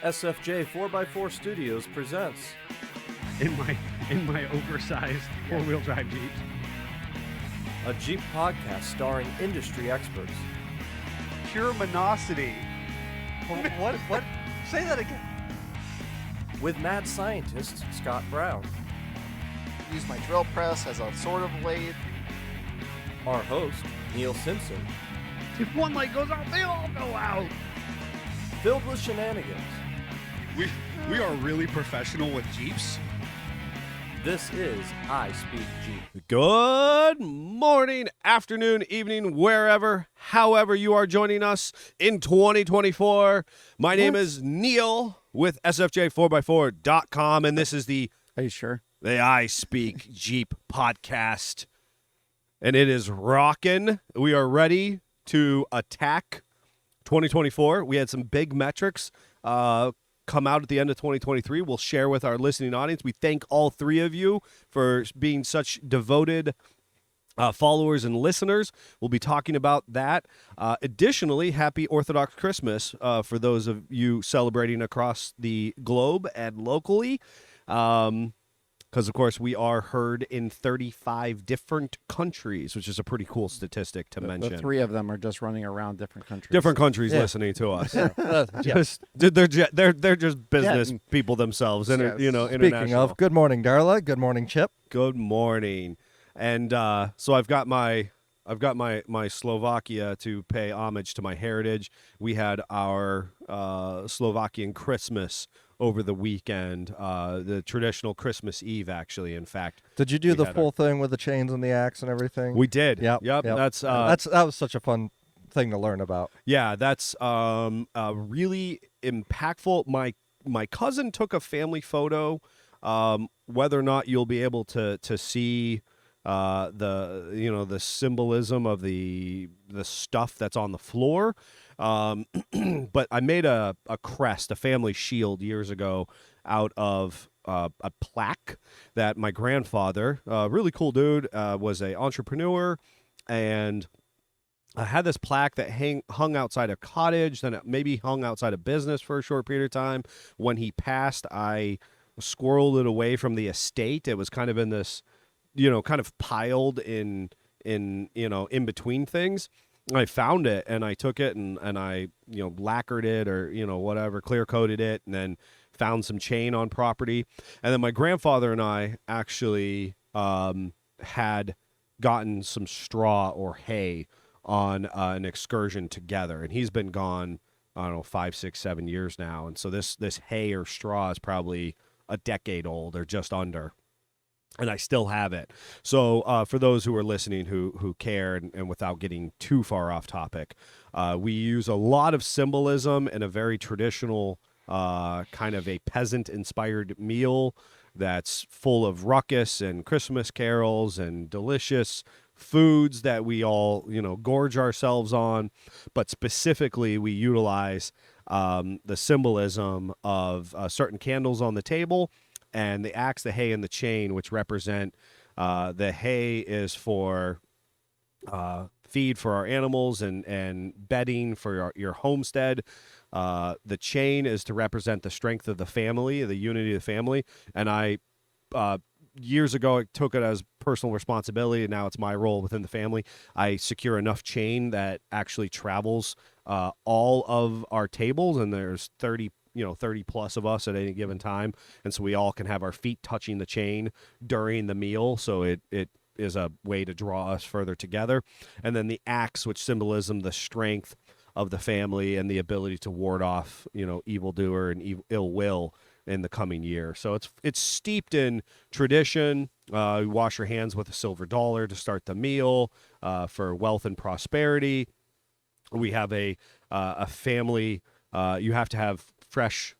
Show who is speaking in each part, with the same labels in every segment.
Speaker 1: SFJ 4x4 Studios presents
Speaker 2: in my oversized four-wheel drive Jeep.
Speaker 1: a Jeep podcast starring industry experts.
Speaker 3: Pure monosity. What? Say that again.
Speaker 1: With mad scientist Scott Brown,
Speaker 4: Use my drill press as a sword of blade.
Speaker 1: our host Neil Simpson,
Speaker 2: If one light goes out, they all go out.
Speaker 1: filled with shenanigans.
Speaker 5: We are really professional with Jeeps.
Speaker 1: This is I Speak Jeep.
Speaker 6: Good morning, afternoon, evening, wherever, however you are joining us in 2024. My name is Neil with SFJ4x4.com, and this is the
Speaker 3: Are you sure?
Speaker 6: I Speak Jeep podcast. And it is rocking. We are ready to attack 2024. We had some big metrics come out at the end of 2023. We'll share with our listening audience. We thank all three of you for being such devoted followers and listeners. We'll be talking about that. Additionally, happy Orthodox Christmas for those of you celebrating across the globe and locally. Because, of course, we are heard in 35 different countries, which is a pretty cool statistic to mention.
Speaker 3: The three of them are just running around different countries.
Speaker 6: Different countries listening to us. They're just business people themselves, international.
Speaker 7: Speaking of, good morning, Darla. Good morning, Chip.
Speaker 6: Good morning. And so I've got my Slovakia to pay homage to my heritage. We had our Slovakian Christmas over the weekend, the traditional Christmas Eve, actually. In fact,
Speaker 7: Did you do the full thing with the chains and the axe and everything?
Speaker 6: we did.
Speaker 7: Yep.
Speaker 6: That
Speaker 7: was such a fun thing to learn about.
Speaker 6: Yeah, that's really impactful. My cousin took a family photo. Whether or not you'll be able to see the symbolism of the stuff that's on the floor. But I made a crest, a family shield years ago out of a plaque that my grandfather, really cool dude, was an entrepreneur, and I had this plaque that hung outside a cottage, then it maybe hung outside a business for a short period of time. When he passed, I squirreled it away from the estate. It was kind of in this, kind of piled in between things. I found it and I took it and I, lacquered it or, whatever, clear coated it, and then found some chain on property. And then my grandfather and I actually had gotten some straw or hay on an excursion together. And he's been gone, I don't know, 5, 6, 7 years now. And so this hay or straw is probably a decade old or just under. And I still have it. So for those who are listening who care, and without getting too far off topic, we use a lot of symbolism in a very traditional kind of a peasant-inspired meal that's full of ruckus and Christmas carols and delicious foods that we all, gorge ourselves on. But specifically, we utilize the symbolism of certain candles on the table, and the axe, the hay, and the chain, which represent the hay is for feed for our animals and bedding for your homestead. The chain is to represent the strength of the family, the unity of the family. And I, years ago, I took it as personal responsibility, and now it's my role within the family. I secure enough chain that actually travels all of our tables, and there's 30 plus of us at any given time. And so we all can have our feet touching the chain during the meal. So it is a way to draw us further together. And then the axe, which symbolism the strength of the family and the ability to ward off, evildoer and ill will in the coming year. So it's steeped in tradition. You wash your hands with a silver dollar to start the meal for wealth and prosperity. We have a family, you have to have fresh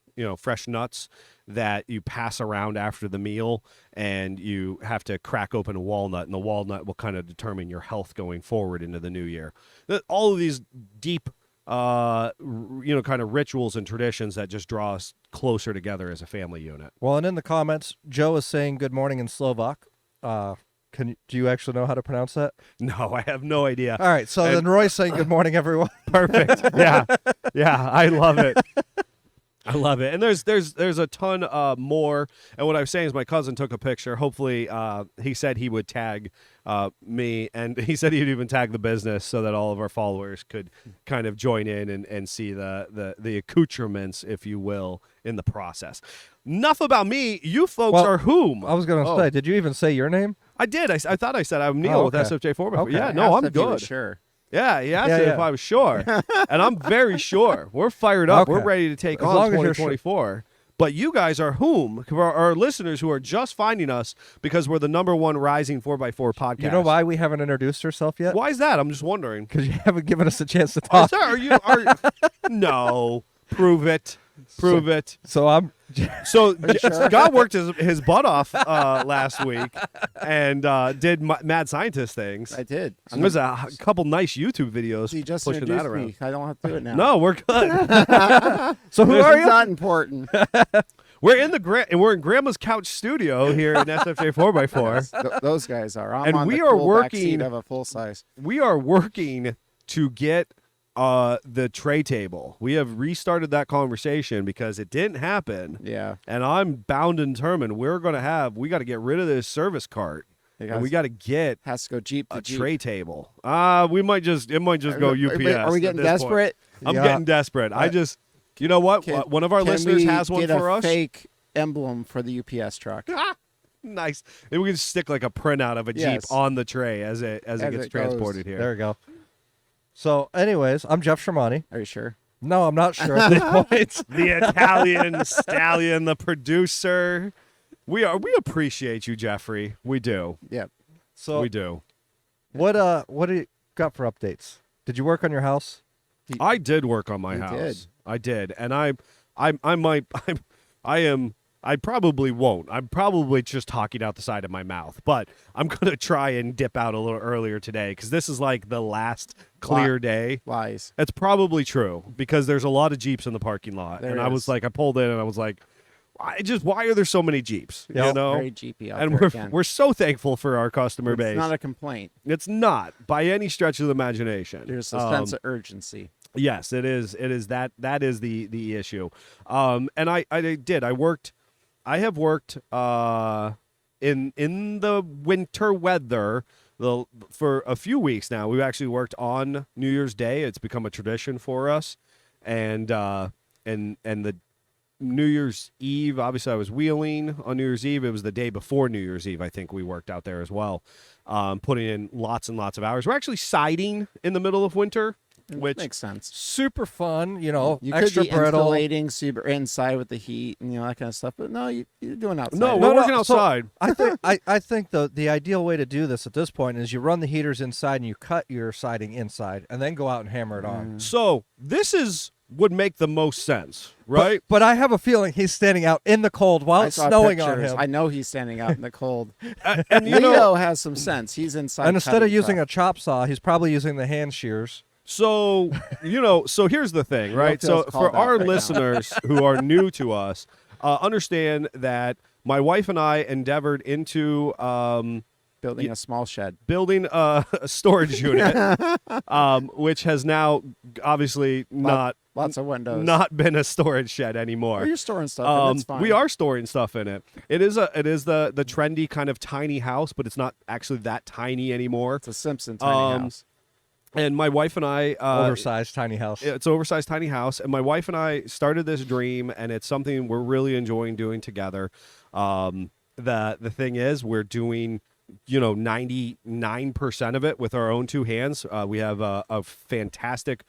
Speaker 6: nuts that you pass around after the meal, and you have to crack open a walnut, and the walnut will kind of determine your health going forward into the new year. All of these deep, kind of rituals and traditions that just draw us closer together as a family unit.
Speaker 7: Well, and in the comments, Joe is saying good morning in Slovak. Do you actually know how to pronounce that?
Speaker 6: No, I have no idea.
Speaker 7: All right, so then Roy's saying good morning, everyone.
Speaker 6: Perfect. Yeah, I love it. I love it. And there's a ton more. And what I was saying is my cousin took a picture. Hopefully, he said he would tag me, and he said he'd even tag the business so that all of our followers could kind of join in and see the accoutrements, if you will, in the process. Enough about me. You folks
Speaker 7: Well,
Speaker 6: are whom?
Speaker 7: I was going to say, did you even say your name?
Speaker 6: I did. I thought I said I'm Neil with
Speaker 7: okay.
Speaker 6: SFJ4.
Speaker 7: Okay.
Speaker 6: Yeah,
Speaker 4: Asked
Speaker 6: no, I'm
Speaker 4: if you were
Speaker 6: good.
Speaker 4: Sure.
Speaker 6: Yeah, he asked
Speaker 7: Yeah,
Speaker 6: me
Speaker 7: yeah.
Speaker 6: if I was sure. And I'm very sure. We're fired up. We're
Speaker 7: Okay.
Speaker 6: ready to take
Speaker 7: As
Speaker 6: on
Speaker 7: long as you're sure.
Speaker 6: 2024. But you guys are whom? For our listeners who are just finding us because we're the #1 rising 4x4 podcast.
Speaker 7: You know why we haven't introduced ourselves yet?
Speaker 6: Why is that? I'm just wondering.
Speaker 7: Because you haven't given us a chance to
Speaker 6: Is
Speaker 7: talk.
Speaker 6: there, no. Prove it. Prove it.
Speaker 7: So I'm.
Speaker 6: So Scott worked his butt off last week and did mad scientist things.
Speaker 4: I did.
Speaker 6: There's a couple nice YouTube videos
Speaker 4: He just
Speaker 6: pushing
Speaker 4: introduced
Speaker 6: that around.
Speaker 4: me. I don't have to do it now.
Speaker 6: No, we're good.
Speaker 7: So who
Speaker 4: This
Speaker 7: are
Speaker 4: is
Speaker 7: you?
Speaker 4: not important.
Speaker 6: We're in Grandma's couch studio here in SFJ 4x4.
Speaker 4: Those guys are. I'm
Speaker 6: And
Speaker 4: on
Speaker 6: we
Speaker 4: the
Speaker 6: are
Speaker 4: cool
Speaker 6: working-
Speaker 4: backseat of a full size.
Speaker 6: We are working to get the tray table. We have restarted that conversation because it didn't happen.
Speaker 4: Yeah.
Speaker 6: And I'm bound and determined we got to get rid of this service cart. And we got to get
Speaker 4: has to go Jeep to
Speaker 6: a
Speaker 4: Jeep.
Speaker 6: tray table. It might just go UPS.
Speaker 4: Are we
Speaker 6: at
Speaker 4: getting
Speaker 6: this point.
Speaker 4: desperate?
Speaker 6: I'm
Speaker 7: Yeah.
Speaker 6: getting desperate. You know what?
Speaker 4: Can-
Speaker 6: One of our
Speaker 4: can
Speaker 6: listeners
Speaker 4: we
Speaker 6: has one
Speaker 4: get
Speaker 6: for
Speaker 4: a
Speaker 6: us.
Speaker 4: fake emblem for the UPS truck.
Speaker 6: Nice. Maybe we can stick like a printout of a Jeep
Speaker 4: Yes.
Speaker 6: on the tray as it gets
Speaker 4: it
Speaker 6: transported
Speaker 4: goes.
Speaker 6: here.
Speaker 7: There we go. So, anyways, I'm Jeff Shermani.
Speaker 4: Are you sure?
Speaker 7: No, I'm not sure at this point.
Speaker 6: The Italian stallion, the producer. We appreciate you, Jeffrey. We do.
Speaker 4: Yep.
Speaker 7: So,
Speaker 6: We do.
Speaker 7: what do you got for updates? Did you work on your house?
Speaker 6: I did work on my
Speaker 4: You
Speaker 6: house.
Speaker 4: did.
Speaker 6: I did, and I probably won't. I'm probably just talking out the side of my mouth, but I'm gonna try and dip out a little earlier today because this is like the last clear day.
Speaker 4: Lies.
Speaker 6: That's probably true because there's a lot of Jeeps in the parking lot,
Speaker 4: There
Speaker 6: and I was
Speaker 4: is.
Speaker 6: like, I pulled in and I was like, why are there so many Jeeps?
Speaker 7: Yeah.
Speaker 6: You know,
Speaker 4: Very Jeepy out
Speaker 6: and
Speaker 4: there again.
Speaker 6: we're so thankful for our customer
Speaker 4: It's
Speaker 6: base.
Speaker 4: not a complaint.
Speaker 6: It's not by any stretch of the imagination.
Speaker 4: There's a sense of urgency.
Speaker 6: Yes, it is. It is that is the issue. And I did. I have worked in the winter weather for a few weeks now. We've actually worked on New Year's Day. It's become a tradition for us. And the New Year's Eve, obviously I was wheeling on New Year's Eve. It was the day before New Year's Eve. I think we worked out there as well, putting in lots and lots of hours. We're actually siding in the middle of winter, which
Speaker 4: Makes sense.
Speaker 7: Super fun, you know,
Speaker 4: You
Speaker 7: extra
Speaker 4: could be
Speaker 7: brittle.
Speaker 4: insulating so you're inside with the heat and that kind of stuff. But no, you're doing outside.
Speaker 6: no,
Speaker 7: No,
Speaker 6: we're
Speaker 7: no,
Speaker 6: working
Speaker 7: so-
Speaker 6: outside.
Speaker 7: I think the ideal way to do this at this point is you run the heaters inside and you cut your siding inside and then go out and hammer it on.
Speaker 6: So this would make the most sense, right?
Speaker 7: But I have a feeling he's standing out in the cold while
Speaker 4: I
Speaker 7: it's
Speaker 4: saw
Speaker 7: snowing on
Speaker 4: pictures.
Speaker 7: him.
Speaker 4: I know he's standing out in the cold.
Speaker 6: And you
Speaker 4: Leo
Speaker 6: know,
Speaker 4: has some sense. He's inside.
Speaker 7: And instead of
Speaker 4: cutting
Speaker 7: using
Speaker 4: stuff.
Speaker 7: a chop saw, he's probably using the hand shears.
Speaker 6: so so here's the thing, right?
Speaker 4: feels
Speaker 6: So
Speaker 4: called
Speaker 6: for
Speaker 4: out
Speaker 6: our
Speaker 4: right now.
Speaker 6: listeners who are new to us, understand that my wife and I endeavored into
Speaker 4: building a small shed.
Speaker 6: building a storage unit, which has now obviously
Speaker 4: Lots of windows.
Speaker 6: not been a storage shed anymore.
Speaker 4: Or you're storing stuff. And that's fine.
Speaker 6: We are storing stuff in it. It is the trendy kind of tiny house, but it's not actually that tiny anymore.
Speaker 4: It's a Simpson tiny house.
Speaker 6: And my wife and I
Speaker 7: Oversized tiny house.
Speaker 6: it's an oversized tiny house, and my wife and I started this dream, and it's something we're really enjoying doing together. The thing is, we're doing 99% of it with our own two hands. We have a fantastic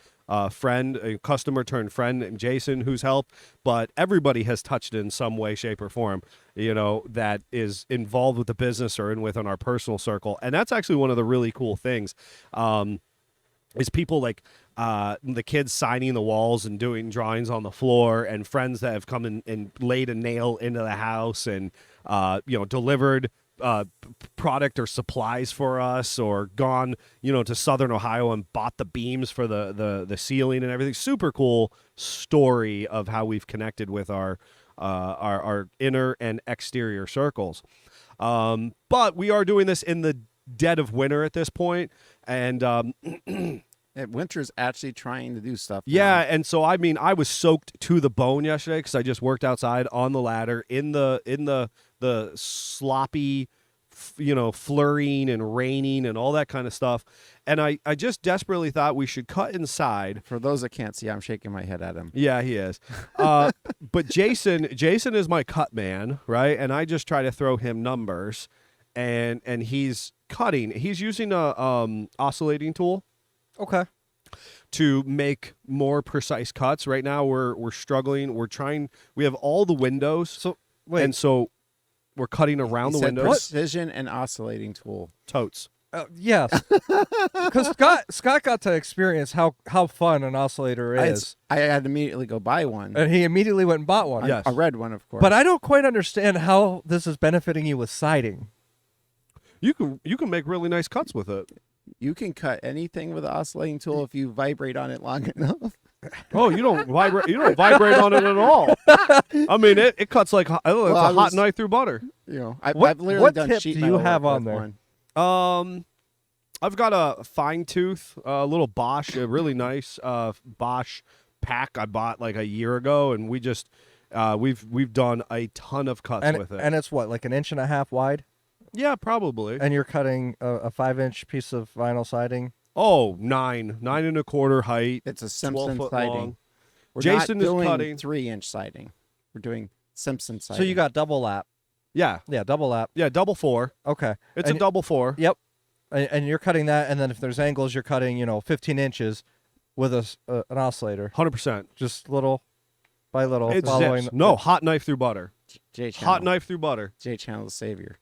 Speaker 6: friend, a customer turned friend named Jason, who's helped, but everybody has touched it in some way, shape, or form, that is involved with the business or within our personal circle. And that's actually one of the really cool things. Is people like the kids signing the walls and doing drawings on the floor, and friends that have come in and laid a nail into the house and delivered product or supplies for us, or gone to Southern Ohio and bought the beams for the ceiling and everything. Super cool story of how we've connected with our inner and exterior circles. But we are doing this in the dead of winter at this point, and
Speaker 4: Winter's actually trying to do stuff.
Speaker 6: Yeah,
Speaker 4: now.
Speaker 6: and so I mean, I was soaked to the bone yesterday because I just worked outside on the ladder in the sloppy, flurrying and raining and all that kind of stuff. And I just desperately thought we should cut inside.
Speaker 4: For those that can't see, I'm shaking my head at him.
Speaker 6: Yeah, he is. But Jason is my cut man, right? And I just try to throw him numbers, and he's cutting. He's using a oscillating tool.
Speaker 7: Okay.
Speaker 6: To make more precise cuts. Right now we're struggling. We have all the windows.
Speaker 7: So wait.
Speaker 6: And so we're cutting around the
Speaker 4: He said
Speaker 6: windows.
Speaker 4: precision and oscillating tool.
Speaker 6: Totes.
Speaker 7: Yes. Because Scott got to experience how fun an oscillator is.
Speaker 4: I had to immediately go buy one.
Speaker 7: And he immediately went and bought one.
Speaker 6: Yes.
Speaker 4: A red one, of course.
Speaker 7: But I don't quite understand how this is benefiting you with siding.
Speaker 6: You can make really nice cuts with it.
Speaker 4: You can cut anything with an oscillating tool if you vibrate on it long enough.
Speaker 6: Oh, you don't vibrate on it at all. I mean, it cuts like it's a hot knife through butter.
Speaker 4: I've
Speaker 7: What
Speaker 4: literally done
Speaker 7: tip
Speaker 4: sheet
Speaker 7: do you
Speaker 4: metal
Speaker 7: have
Speaker 4: work
Speaker 7: on
Speaker 4: with
Speaker 7: there?
Speaker 4: one.
Speaker 6: I've got a fine tooth, a little Bosch, a really nice Bosch pack I bought like a year ago, and we just we've done a ton of cuts with it.
Speaker 7: And it's what, like 1.5 inches wide?
Speaker 6: Yeah, probably.
Speaker 7: And you're cutting a 5-inch piece of vinyl siding?
Speaker 6: Oh, 9.25 height.
Speaker 4: It's a
Speaker 6: 12
Speaker 4: Simpson
Speaker 6: foot
Speaker 4: siding.
Speaker 6: long.
Speaker 4: We're
Speaker 6: Jason
Speaker 4: not
Speaker 6: is
Speaker 4: doing
Speaker 6: cutting
Speaker 4: 3-inch siding. We're doing Simpson siding.
Speaker 7: So you got double lap.
Speaker 6: Yeah,
Speaker 7: Yeah, double lap.
Speaker 6: yeah, double 4.
Speaker 7: Okay.
Speaker 6: It's a
Speaker 7: And-
Speaker 6: double 4.
Speaker 7: Yep. And you're cutting that, and then if there's angles, you're cutting, 15 inches with an oscillator.
Speaker 6: 100%.
Speaker 7: Just little by little.
Speaker 6: It's
Speaker 7: following.
Speaker 6: zips. No, hot knife through butter.
Speaker 4: J Channel.
Speaker 6: Hot knife through butter.
Speaker 4: J Channel the savior.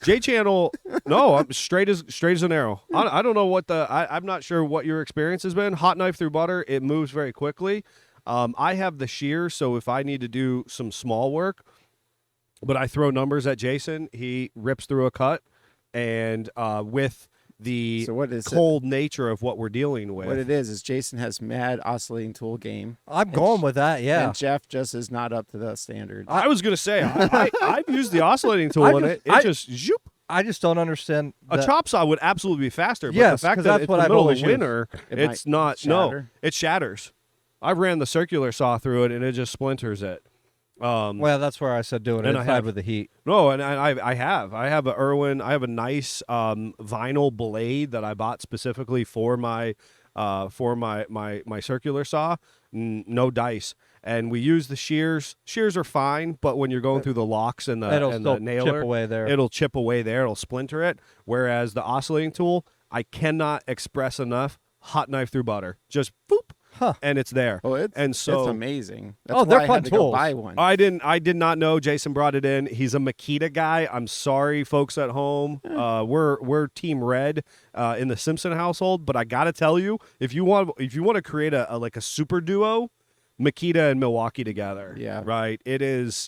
Speaker 6: J Channel. No, I'm straight as an arrow. I don't know what I'm not sure what your experience has been. Hot knife through butter. It moves very quickly. I have the shear, so if I need to do some small work, but I throw numbers at Jason, he rips through a cut, and with the
Speaker 4: So what is
Speaker 6: cold nature of what we're dealing with.
Speaker 4: What it is Jason has mad oscillating tool game.
Speaker 7: I'm going with that, yeah.
Speaker 4: And Jeff just is not up to the standard.
Speaker 6: I was gonna say I've used the oscillating tool in it. It just zoop.
Speaker 7: I just don't understand.
Speaker 6: A chop saw would absolutely be faster, but
Speaker 7: Yes,
Speaker 6: the fact
Speaker 7: 'cause
Speaker 6: that
Speaker 7: that's
Speaker 6: it's
Speaker 7: what
Speaker 6: the
Speaker 7: I've
Speaker 6: middle of
Speaker 7: always used.
Speaker 6: winter,
Speaker 4: It
Speaker 6: it's
Speaker 4: might
Speaker 6: not.
Speaker 4: shatter.
Speaker 6: No, it shatters. I ran the circular saw through it, and it just splinters it.
Speaker 7: Well, that's where I said doing it
Speaker 6: And I
Speaker 7: inside
Speaker 6: have-
Speaker 7: with the heat.
Speaker 6: No, and I have a Irwin. I have a nice vinyl blade that I bought specifically for my circular saw. No dice, and we use the shears. Shears are fine, but when you're going through the locks and
Speaker 7: It'll
Speaker 6: the
Speaker 7: still
Speaker 6: nailer,
Speaker 7: chip away there.
Speaker 6: it'll chip away there. It'll splinter it. Whereas the oscillating tool, I cannot express enough. Hot knife through butter, just boop, and it's there.
Speaker 4: Oh, it's
Speaker 6: and so
Speaker 4: amazing. That's
Speaker 7: Oh, they're
Speaker 4: why I
Speaker 7: fun
Speaker 4: had to go
Speaker 7: tools.
Speaker 4: buy one.
Speaker 6: I did not know. Jason brought it in. He's a Makita guy. I'm sorry, folks at home. We're Team Red in the Simpson household, but I gotta tell you, if you want to create a super duo, Makita and Milwaukee together.
Speaker 4: Yeah.
Speaker 6: right. It's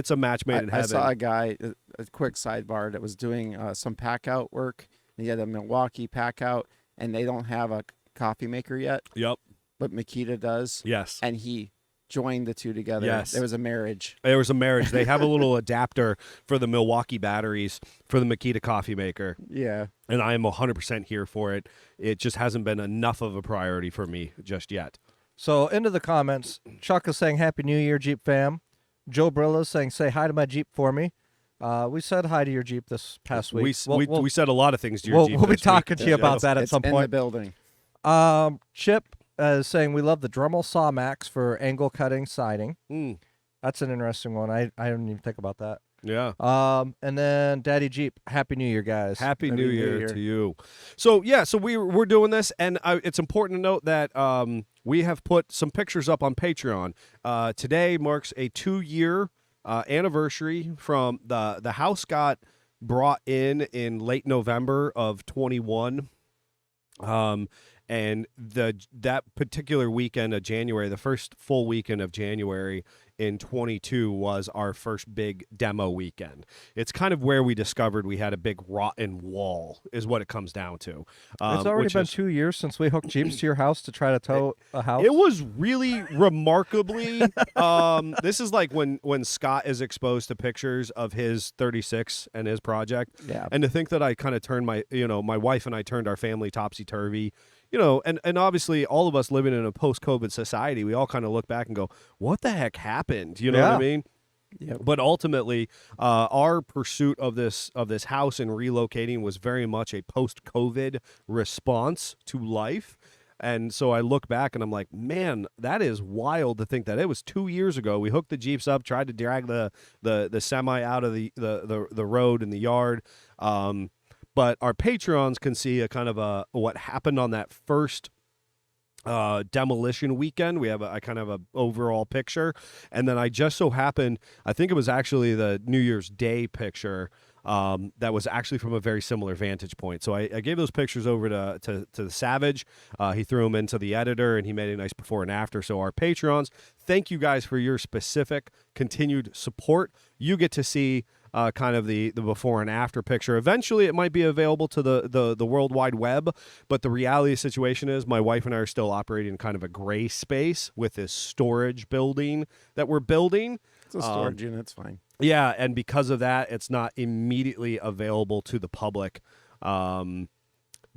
Speaker 6: a match made in
Speaker 4: I
Speaker 6: heaven.
Speaker 4: saw a guy, a quick sidebar, that was doing some pack out work. He had a Milwaukee pack out, and they don't have a coffee maker yet,
Speaker 6: Yep.
Speaker 4: but Makita does.
Speaker 6: Yes.
Speaker 4: And he joined the two together.
Speaker 6: Yes.
Speaker 4: There was a marriage.
Speaker 6: There was a marriage. They have a little adapter for the Milwaukee batteries for the Makita coffee maker.
Speaker 4: Yeah.
Speaker 6: And I am 100% here for it. It just hasn't been enough of a priority for me just yet.
Speaker 7: So into the comments, Chuck is saying Happy New Year, Jeep fam. Joe Brillo is saying say hi to my Jeep for me. We said hi to your Jeep this past week.
Speaker 6: We said a lot of things to your
Speaker 7: we'll,
Speaker 6: Jeep
Speaker 7: we'll be
Speaker 6: this week.
Speaker 7: talking to you about that at
Speaker 4: It's
Speaker 7: some
Speaker 4: in
Speaker 7: point.
Speaker 4: the building.
Speaker 7: Chip is saying we love the Dremel Saw Max for angle cutting siding.
Speaker 6: Mm,
Speaker 7: That's an interesting one. I didn't even think about that.
Speaker 6: yeah.
Speaker 7: And then Daddy Jeep, Happy New Year, guys.
Speaker 6: Happy New
Speaker 4: New
Speaker 6: Year
Speaker 4: Year.
Speaker 6: to you. So we're doing this, and it's important to note that we have put some pictures up on Patreon. Today marks a 2-year anniversary from the house got brought in late November of 21. And that particular weekend of January, the first full weekend of January in 22 was our first big demo weekend. It's kind of where we discovered we had a big rotten wall is what it comes down to.
Speaker 7: It's already
Speaker 6: which
Speaker 7: been
Speaker 6: is-
Speaker 7: 2 years since we hooked Jeeps to your house to try to tow a house.
Speaker 6: It was really remarkably. This is like when Scott is exposed to pictures of his 36 and his project.
Speaker 4: Yeah.
Speaker 6: And to think that I kind of turned my wife and I turned our family topsy turvy. and obviously all of us living in a post-COVID society, we all kind of look back and go, what the heck happened? You know what I mean?
Speaker 4: Yep.
Speaker 6: But ultimately, our pursuit of this house and relocating was very much a post-COVID response to life. And so I look back and I'm like, man, that is wild to think that it was 2 years ago. We hooked the Jeeps up, tried to drag the semi out of the road in the yard. But our Patreons can see a kind of what happened on that first demolition weekend. We have a kind of a overall picture, and then I just so happened, I think it was actually the New Year's Day picture that was actually from a very similar vantage point. So I gave those pictures over to the Savage. He threw them into the editor, and he made a nice before and after. So our Patreons, thank you guys for your specific continued support. You get to see kind of the before and after picture. Eventually, it might be available to the World Wide Web, but the reality of the situation is my wife and I are still operating in kind of a gray space with this storage building that we're building.
Speaker 4: It's a storage unit. It's fine.
Speaker 6: Yeah, and because of that, it's not immediately available to the public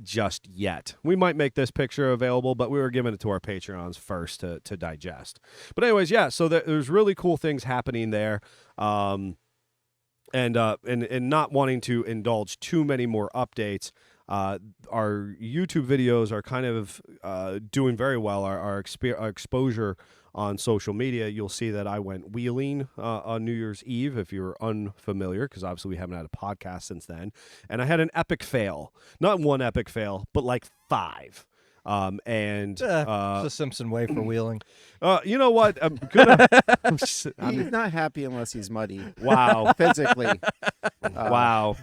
Speaker 6: just yet. We might make this picture available, but we were giving it to our Patreons first to digest. But anyways, yeah, so there's really cool things happening there. And not wanting to indulge too many more updates, our YouTube videos are kind of doing very well. Our exposure on social media, you'll see that I went wheeling on New Year's Eve, if you're unfamiliar, because obviously we haven't had a podcast since then. And I had an epic fail. Not one epic fail, but like 5.
Speaker 7: It's the Simpson way for wheeling.
Speaker 6: You know what? I'm gonna.
Speaker 4: He's not happy unless he's muddy.
Speaker 6: Wow.
Speaker 4: Physically.
Speaker 6: Wow.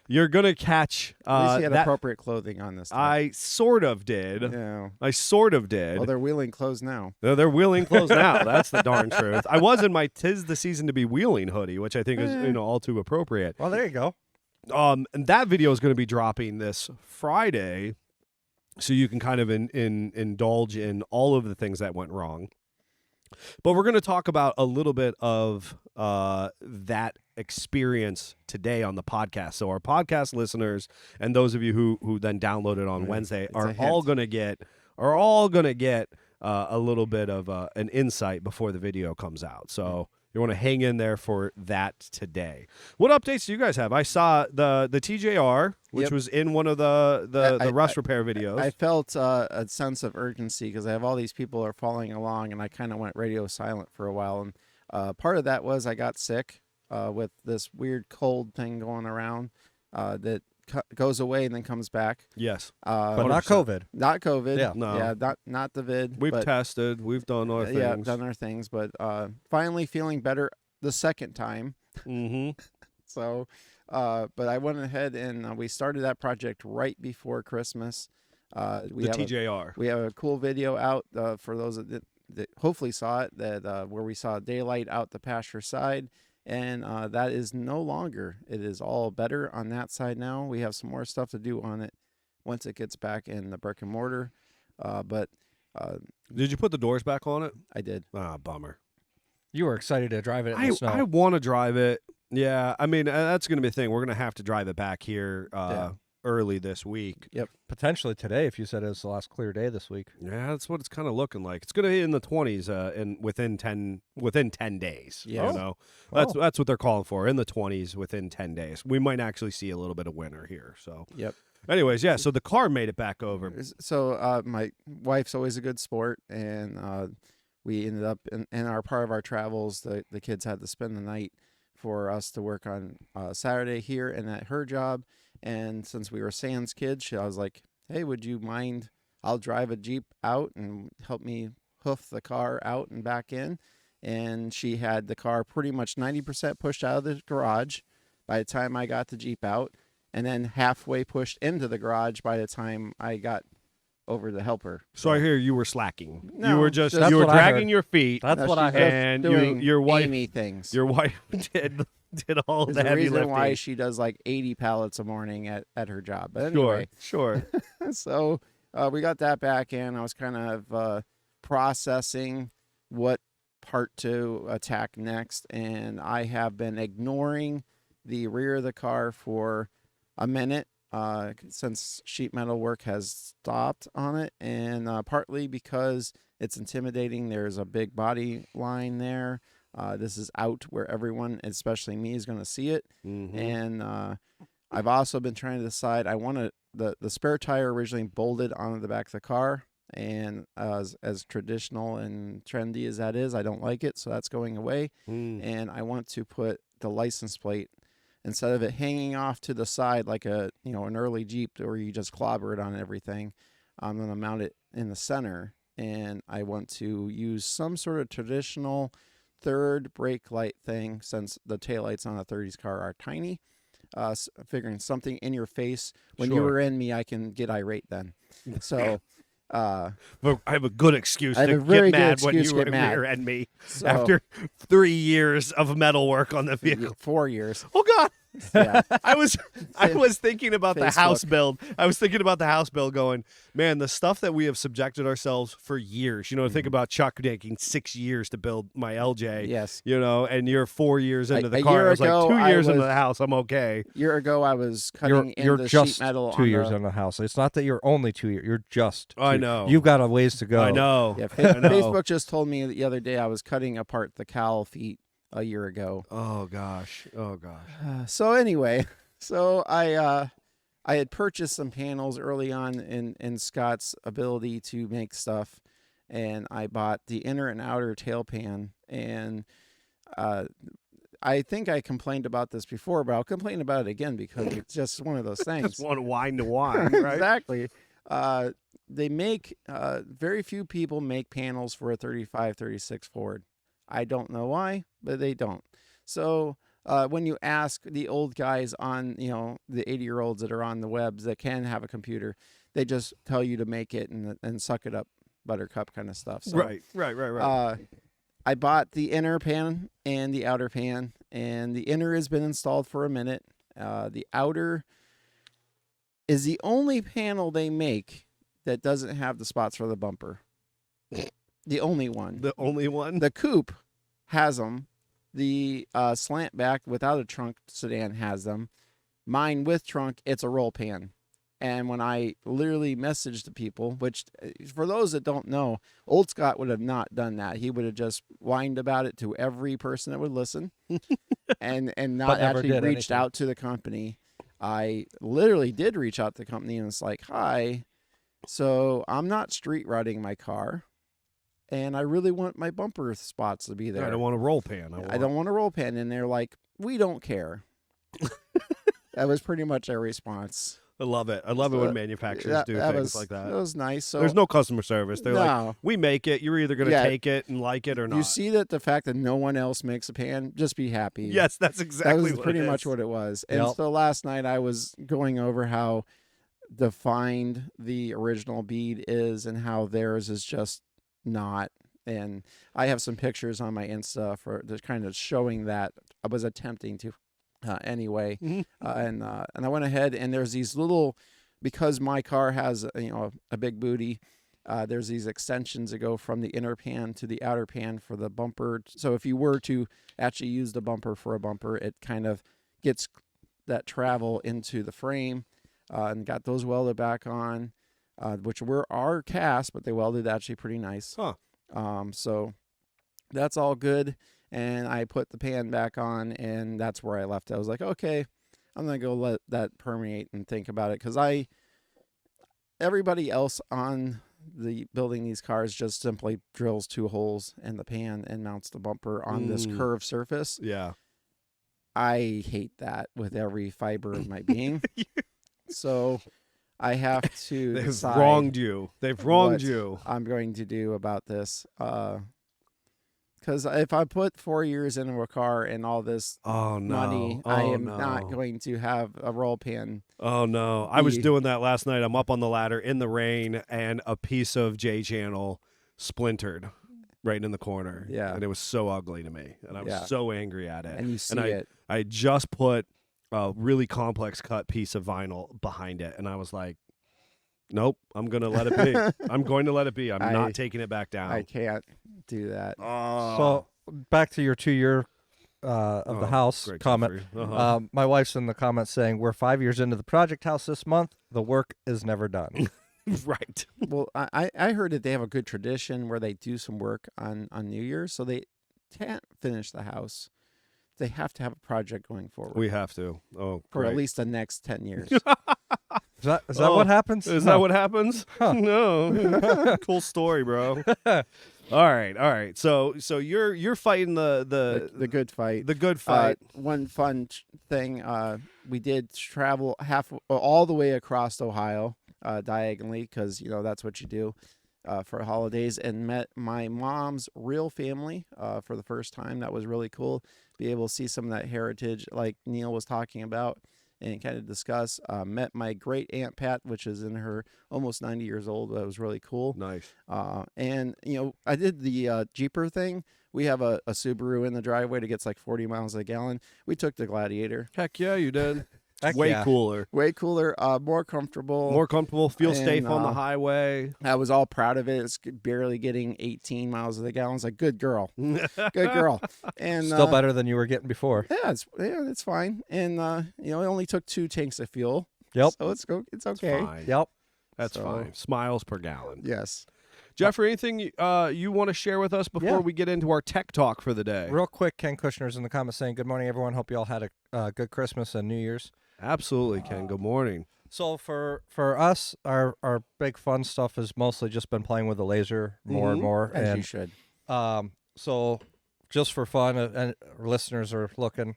Speaker 6: You're gonna catch.
Speaker 4: At least he had
Speaker 6: that,
Speaker 4: appropriate clothing on this time.
Speaker 6: I sort of did.
Speaker 4: Yeah.
Speaker 6: I sort of did.
Speaker 4: Well, they're wheeling clothes now.
Speaker 6: They're wheeling clothes now. That's the darn truth. I was in my "'Tis the Season to Be Wheeling" hoodie, which I think is all too appropriate.
Speaker 7: Well, there you go.
Speaker 6: And that video is going to be dropping this Friday, so you can kind of indulge in all of the things that went wrong. But we're going to talk about a little bit of that experience today on the podcast. So our podcast listeners and those of you who then download it on Wednesday are all going to get a little bit of an insight before the video comes out. So you want to hang in there for that today. What updates do you guys have? I saw the TJR, which was in one of the rust repair videos.
Speaker 4: I felt a sense of urgency because I have all these people are following along, and I kind of went radio silent for a while. And part of that was I got sick with this weird cold thing going around that goes away and then comes back.
Speaker 6: Yes.
Speaker 7: But not COVID.
Speaker 4: Not COVID.
Speaker 7: Yeah.
Speaker 6: No.
Speaker 4: Yeah, not the vid.
Speaker 6: We've tested. We've done our things.
Speaker 4: Yeah, done our things. But finally feeling better the second time.
Speaker 6: Mm-hmm.
Speaker 4: So, but I went ahead and we started that project right before Christmas. We have
Speaker 6: TJR.
Speaker 4: we have a cool video out for those that hopefully saw it, that where we saw daylight out the pasture side. And that is no longer. It is all better on that side now. We have some more stuff to do on it once it gets back in the brick and mortar. But
Speaker 6: did you put the doors back on it?
Speaker 4: I did.
Speaker 6: Ah, bummer.
Speaker 7: You were excited to drive it in the snow.
Speaker 6: I want to drive it. Yeah, I mean, that's going to be a thing. We're going to have to drive it back here early this week.
Speaker 4: Yep.
Speaker 7: Potentially today, if you said it was the last clear day this week.
Speaker 6: Yeah, that's what it's kind of looking like. It's going to be in the 20s within 10 days.
Speaker 4: Yeah.
Speaker 6: You know? That's what they're calling for, in the 20s within 10 days. We might actually see a little bit of winter here. So.
Speaker 4: Yep.
Speaker 6: Anyways, yeah, so the car made it back over.
Speaker 4: So my wife's always a good sport, and we ended up in our part of our travels, the kids had to spend the night for us to work on Saturday here and at her job. And since we were Sans kids, I was like, hey, would you mind? I'll drive a Jeep out and help me hoof the car out and back in. And she had the car pretty much 90% pushed out of the garage by the time I got the Jeep out, and then halfway pushed into the garage by the time I got over to help her.
Speaker 6: So I hear you were slacking.
Speaker 4: No,
Speaker 6: you were
Speaker 4: that's
Speaker 6: you were
Speaker 7: what I
Speaker 6: dragging
Speaker 7: heard.
Speaker 6: your feet.
Speaker 7: That's what I
Speaker 4: she's
Speaker 7: heard.
Speaker 4: just
Speaker 6: And
Speaker 4: doing
Speaker 6: your wife
Speaker 4: Amy things.
Speaker 6: Your wife did all
Speaker 4: There's
Speaker 6: the
Speaker 4: a
Speaker 6: heavy
Speaker 4: reason
Speaker 6: lifting.
Speaker 4: why she does like 80 pallets a morning at her job. But anyway,
Speaker 6: Sure.
Speaker 4: so we got that back in. I was kind of processing what part to attack next, and I have been ignoring the rear of the car for a minute. since sheet metal work has stopped on it, and partly because it's intimidating. There's a big body line there. This is out where everyone, especially me, is going to see it.
Speaker 6: Mm-hmm.
Speaker 4: And I've also been trying to decide. I want the spare tire originally bolted onto the back of the car, and as traditional and trendy as that is, I don't like it, so that's going away. And I want to put the license plate, instead of it hanging off to the side like an early Jeep where you just clobber it on everything. I'm going to mount it in the center, and I want to use some sort of traditional third brake light thing, since the taillights on a 30s car are tiny. Figuring something in your face. When you
Speaker 6: Sure.
Speaker 4: were in me, I can get irate then. So
Speaker 6: I have a good excuse
Speaker 4: I have
Speaker 6: to
Speaker 4: a very
Speaker 6: get
Speaker 4: good
Speaker 6: mad when
Speaker 4: excuse
Speaker 6: you
Speaker 4: to get mad.
Speaker 6: rear-end me
Speaker 4: So-
Speaker 6: after 3 years of metal work on the vehicle.
Speaker 4: 4 years.
Speaker 6: Oh God!
Speaker 4: Yeah.
Speaker 6: I was thinking about the house
Speaker 4: Facebook.
Speaker 6: build. I was thinking about the house build, going, man, the stuff that we have subjected ourselves for years. Think about Chuck taking 6 years to build my LJ.
Speaker 4: Yes.
Speaker 6: And you're 4 years into the
Speaker 4: A
Speaker 6: car.
Speaker 4: year
Speaker 6: I was
Speaker 4: ago,
Speaker 6: like 2
Speaker 4: I
Speaker 6: years into
Speaker 4: was-
Speaker 6: the house. I'm okay.
Speaker 4: Year ago, I was cutting
Speaker 7: You're
Speaker 4: in the
Speaker 7: just
Speaker 4: sheet metal
Speaker 7: 2
Speaker 4: on
Speaker 7: years
Speaker 4: the,
Speaker 7: on the house. It's not that you're only 2 years. You're just.
Speaker 6: I
Speaker 7: 2.
Speaker 6: know.
Speaker 7: You've got a ways to go.
Speaker 6: I know.
Speaker 4: Yeah,
Speaker 6: I know.
Speaker 4: Facebook just told me the other day I was cutting apart the cowl feet a year ago.
Speaker 6: Oh gosh.
Speaker 4: So anyway, I had purchased some panels early on in Scott's ability to make stuff, and I bought the inner and outer tail pan, and I think I complained about this before, but I'll complain about it again because it's just one of those things.
Speaker 6: Just want wine to wine, right?
Speaker 4: Exactly. They make very few people make panels for a 35, 36 Ford. I don't know why, but they don't. So when you ask the old guys on, the 80-year-olds that are on the webs that can have a computer, they just tell you to make it and suck it up, buttercup kind of stuff. So,
Speaker 6: Right.
Speaker 4: I bought the inner pan and the outer pan, and the inner has been installed for a minute. The outer is the only panel they make that doesn't have the spots for the bumper. The only one.
Speaker 6: The only one.
Speaker 4: The coupe has them. The slant back without a trunk sedan has them. Mine with trunk, it's a roll pan. And when I literally messaged the people, which for those that don't know, old Scott would have not done that. He would have just whined about it to every person that would listen and not
Speaker 7: But never
Speaker 4: actually
Speaker 7: did
Speaker 4: reached
Speaker 7: anything.
Speaker 4: out to the company. I literally did reach out to the company and it's like, hi, so I'm not street routing my car. And I really want my bumper spots to be there.
Speaker 6: I don't want a roll pan.
Speaker 4: I don't want a roll pan. And they're like, we don't care. That was pretty much their response.
Speaker 6: I love it. I love it when manufacturers do things like that.
Speaker 4: That was nice. So
Speaker 6: There's no customer service. They're like,
Speaker 4: No.
Speaker 6: we make it. You're either going to
Speaker 4: Yeah.
Speaker 6: take it and like it or not.
Speaker 4: You see that the fact that no one else makes a pan, just be happy.
Speaker 6: Yes, that's exactly
Speaker 4: that was
Speaker 6: what
Speaker 4: pretty
Speaker 6: it
Speaker 4: much
Speaker 6: is.
Speaker 4: what it was. And
Speaker 7: Yep.
Speaker 4: so last night I was going over how defined the original bead is and how theirs is just not. And I have some pictures on my Insta for just kind of showing that. I was attempting to anyway.
Speaker 6: Mhm.
Speaker 4: And I went ahead and there's these little, because my car has a big booty, there's these extensions that go from the inner pan to the outer pan for the bumper. So if you were to actually use the bumper for a bumper, it kind of gets that travel into the frame, and got those welded back on, which are cast, but they welded actually pretty nice.
Speaker 6: Huh.
Speaker 4: So that's all good. And I put the pan back on, and that's where I left it. I was like, okay, I'm going to go let that permeate and think about it. Because everybody else on the building these cars just simply drills 2 holes in the pan and mounts the bumper on this curved surface.
Speaker 6: Yeah.
Speaker 4: I hate that with every fiber of my being. So I have to
Speaker 6: They've
Speaker 4: decide
Speaker 6: wronged you. They've wronged
Speaker 4: what
Speaker 6: you.
Speaker 4: I'm going to do about this. Because if I put 4 years into a car and all this
Speaker 6: Oh, no.
Speaker 4: money,
Speaker 6: Oh,
Speaker 4: I am
Speaker 6: no.
Speaker 4: not going to have a roll pan.
Speaker 6: Oh, no. I was
Speaker 4: The-
Speaker 6: doing that last night. I'm up on the ladder in the rain, and a piece of J channel splintered right in the corner.
Speaker 4: Yeah.
Speaker 6: And it was so ugly to me. And I was
Speaker 4: Yeah.
Speaker 6: so angry at it.
Speaker 4: And you see
Speaker 6: I
Speaker 4: it.
Speaker 6: I just put a really complex cut piece of vinyl behind it, and I was like, nope, I'm going to let it be. I'm going to let it be. I'm not taking it back down.
Speaker 4: I can't do that.
Speaker 6: Oh.
Speaker 7: So back to your 2-year of the house
Speaker 6: great,
Speaker 7: comment.
Speaker 6: Jeffrey. Uh-huh.
Speaker 7: My wife's in the comments saying, we're 5 years into the project house this month. The work is never done.
Speaker 6: Right.
Speaker 4: Well, I heard that they have a good tradition where they do some work on New Year's, so they can't finish the house. They have to have a project going forward
Speaker 6: We have to. Oh,
Speaker 4: for at
Speaker 6: great.
Speaker 4: least the next 10 years.
Speaker 7: Is that what happens?
Speaker 6: Is
Speaker 7: Huh.
Speaker 6: that what happens?
Speaker 7: Huh.
Speaker 6: No. Cool story, bro. All right. So you're fighting
Speaker 4: the good fight.
Speaker 6: the good fight.
Speaker 4: One fun thing, we did travel all the way across Ohio diagonally because that's what you do for holidays, and met my mom's real family for the first time. That was really cool. Be able to see some of that heritage, like Neil was talking about, and kind of discuss. Met my great aunt Pat, which is in her almost 90 years old. That was really cool.
Speaker 6: Nice.
Speaker 4: And I did the Jeeper thing. We have a Subaru in the driveway that gets like 40 miles a gallon. We took the Gladiator.
Speaker 6: Heck yeah, you did.
Speaker 7: Heck
Speaker 6: Way
Speaker 7: yeah.
Speaker 6: cooler.
Speaker 4: Way cooler, more comgirl.
Speaker 6: More comfortable, feel
Speaker 4: And,
Speaker 6: safe on the highway.
Speaker 4: I was all proud of it. It's barely getting 18 miles a gallon. It's like, good girl. Good girl. And
Speaker 7: Still better than you were getting before.
Speaker 4: Yeah, it's fine. And it only took 2 tanks of fuel.
Speaker 7: Yep.
Speaker 4: So it's okay.
Speaker 6: Fine.
Speaker 7: Yep.
Speaker 6: That's
Speaker 4: So-
Speaker 6: fine. Smiles per gallon.
Speaker 4: Yes.
Speaker 6: Jeffrey, anything you want to share with us before
Speaker 7: Yeah.
Speaker 6: we get into our tech talk for the day?
Speaker 7: Real quick, Ken Kushner's in the comments saying, good morning, everyone. Hope you all had a good Christmas and New Year's.
Speaker 6: Absolutely, Ken. Good morning.
Speaker 7: So for us, our big fun stuff has mostly just been playing with the laser more and more.
Speaker 4: As you
Speaker 7: And
Speaker 4: should.
Speaker 7: so just for fun, and our listeners are looking,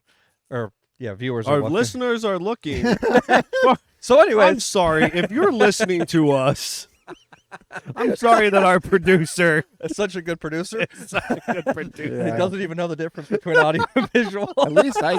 Speaker 7: or viewers
Speaker 6: Our
Speaker 7: are looking.
Speaker 6: listeners are looking.
Speaker 7: So
Speaker 6: I'm
Speaker 7: anyways,
Speaker 6: sorry if you're listening to us. I'm sorry that our producer
Speaker 7: it's such a good producer.
Speaker 6: is such a good producer.
Speaker 7: He doesn't even know the difference between audio and visual.
Speaker 4: At least I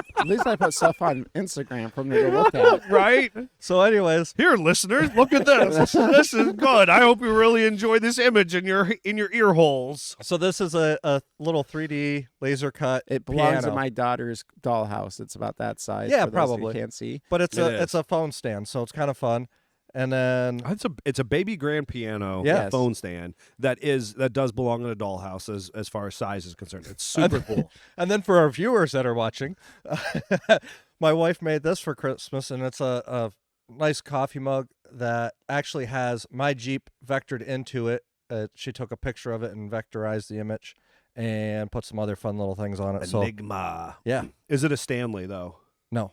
Speaker 4: put stuff on Instagram for me to look at.
Speaker 6: Right?
Speaker 7: So anyways,
Speaker 6: Here, listeners, look at this. This is good. I hope you really enjoy this image in your ear holes.
Speaker 7: so this is a little 3D laser cut.
Speaker 4: It belongs
Speaker 7: piano.
Speaker 4: in my daughter's dollhouse. It's about that size.
Speaker 7: Yeah,
Speaker 4: for those who
Speaker 7: probably.
Speaker 4: can't see.
Speaker 7: But it's
Speaker 6: It is.
Speaker 7: a phone stand, so it's kind of fun. And then
Speaker 6: It's a baby grand piano
Speaker 7: Yes.
Speaker 6: phone stand that does belong in a dollhouse as far as size is concerned. It's super cool.
Speaker 7: and then for our viewers that are watching, my wife made this for Christmas, and it's a nice coffee mug that actually has my Jeep vectored into it. She took a picture of it and vectorized the image and put some other fun little things on it. So
Speaker 6: Enigma.
Speaker 7: yeah,
Speaker 6: Is it a Stanley though?
Speaker 7: no,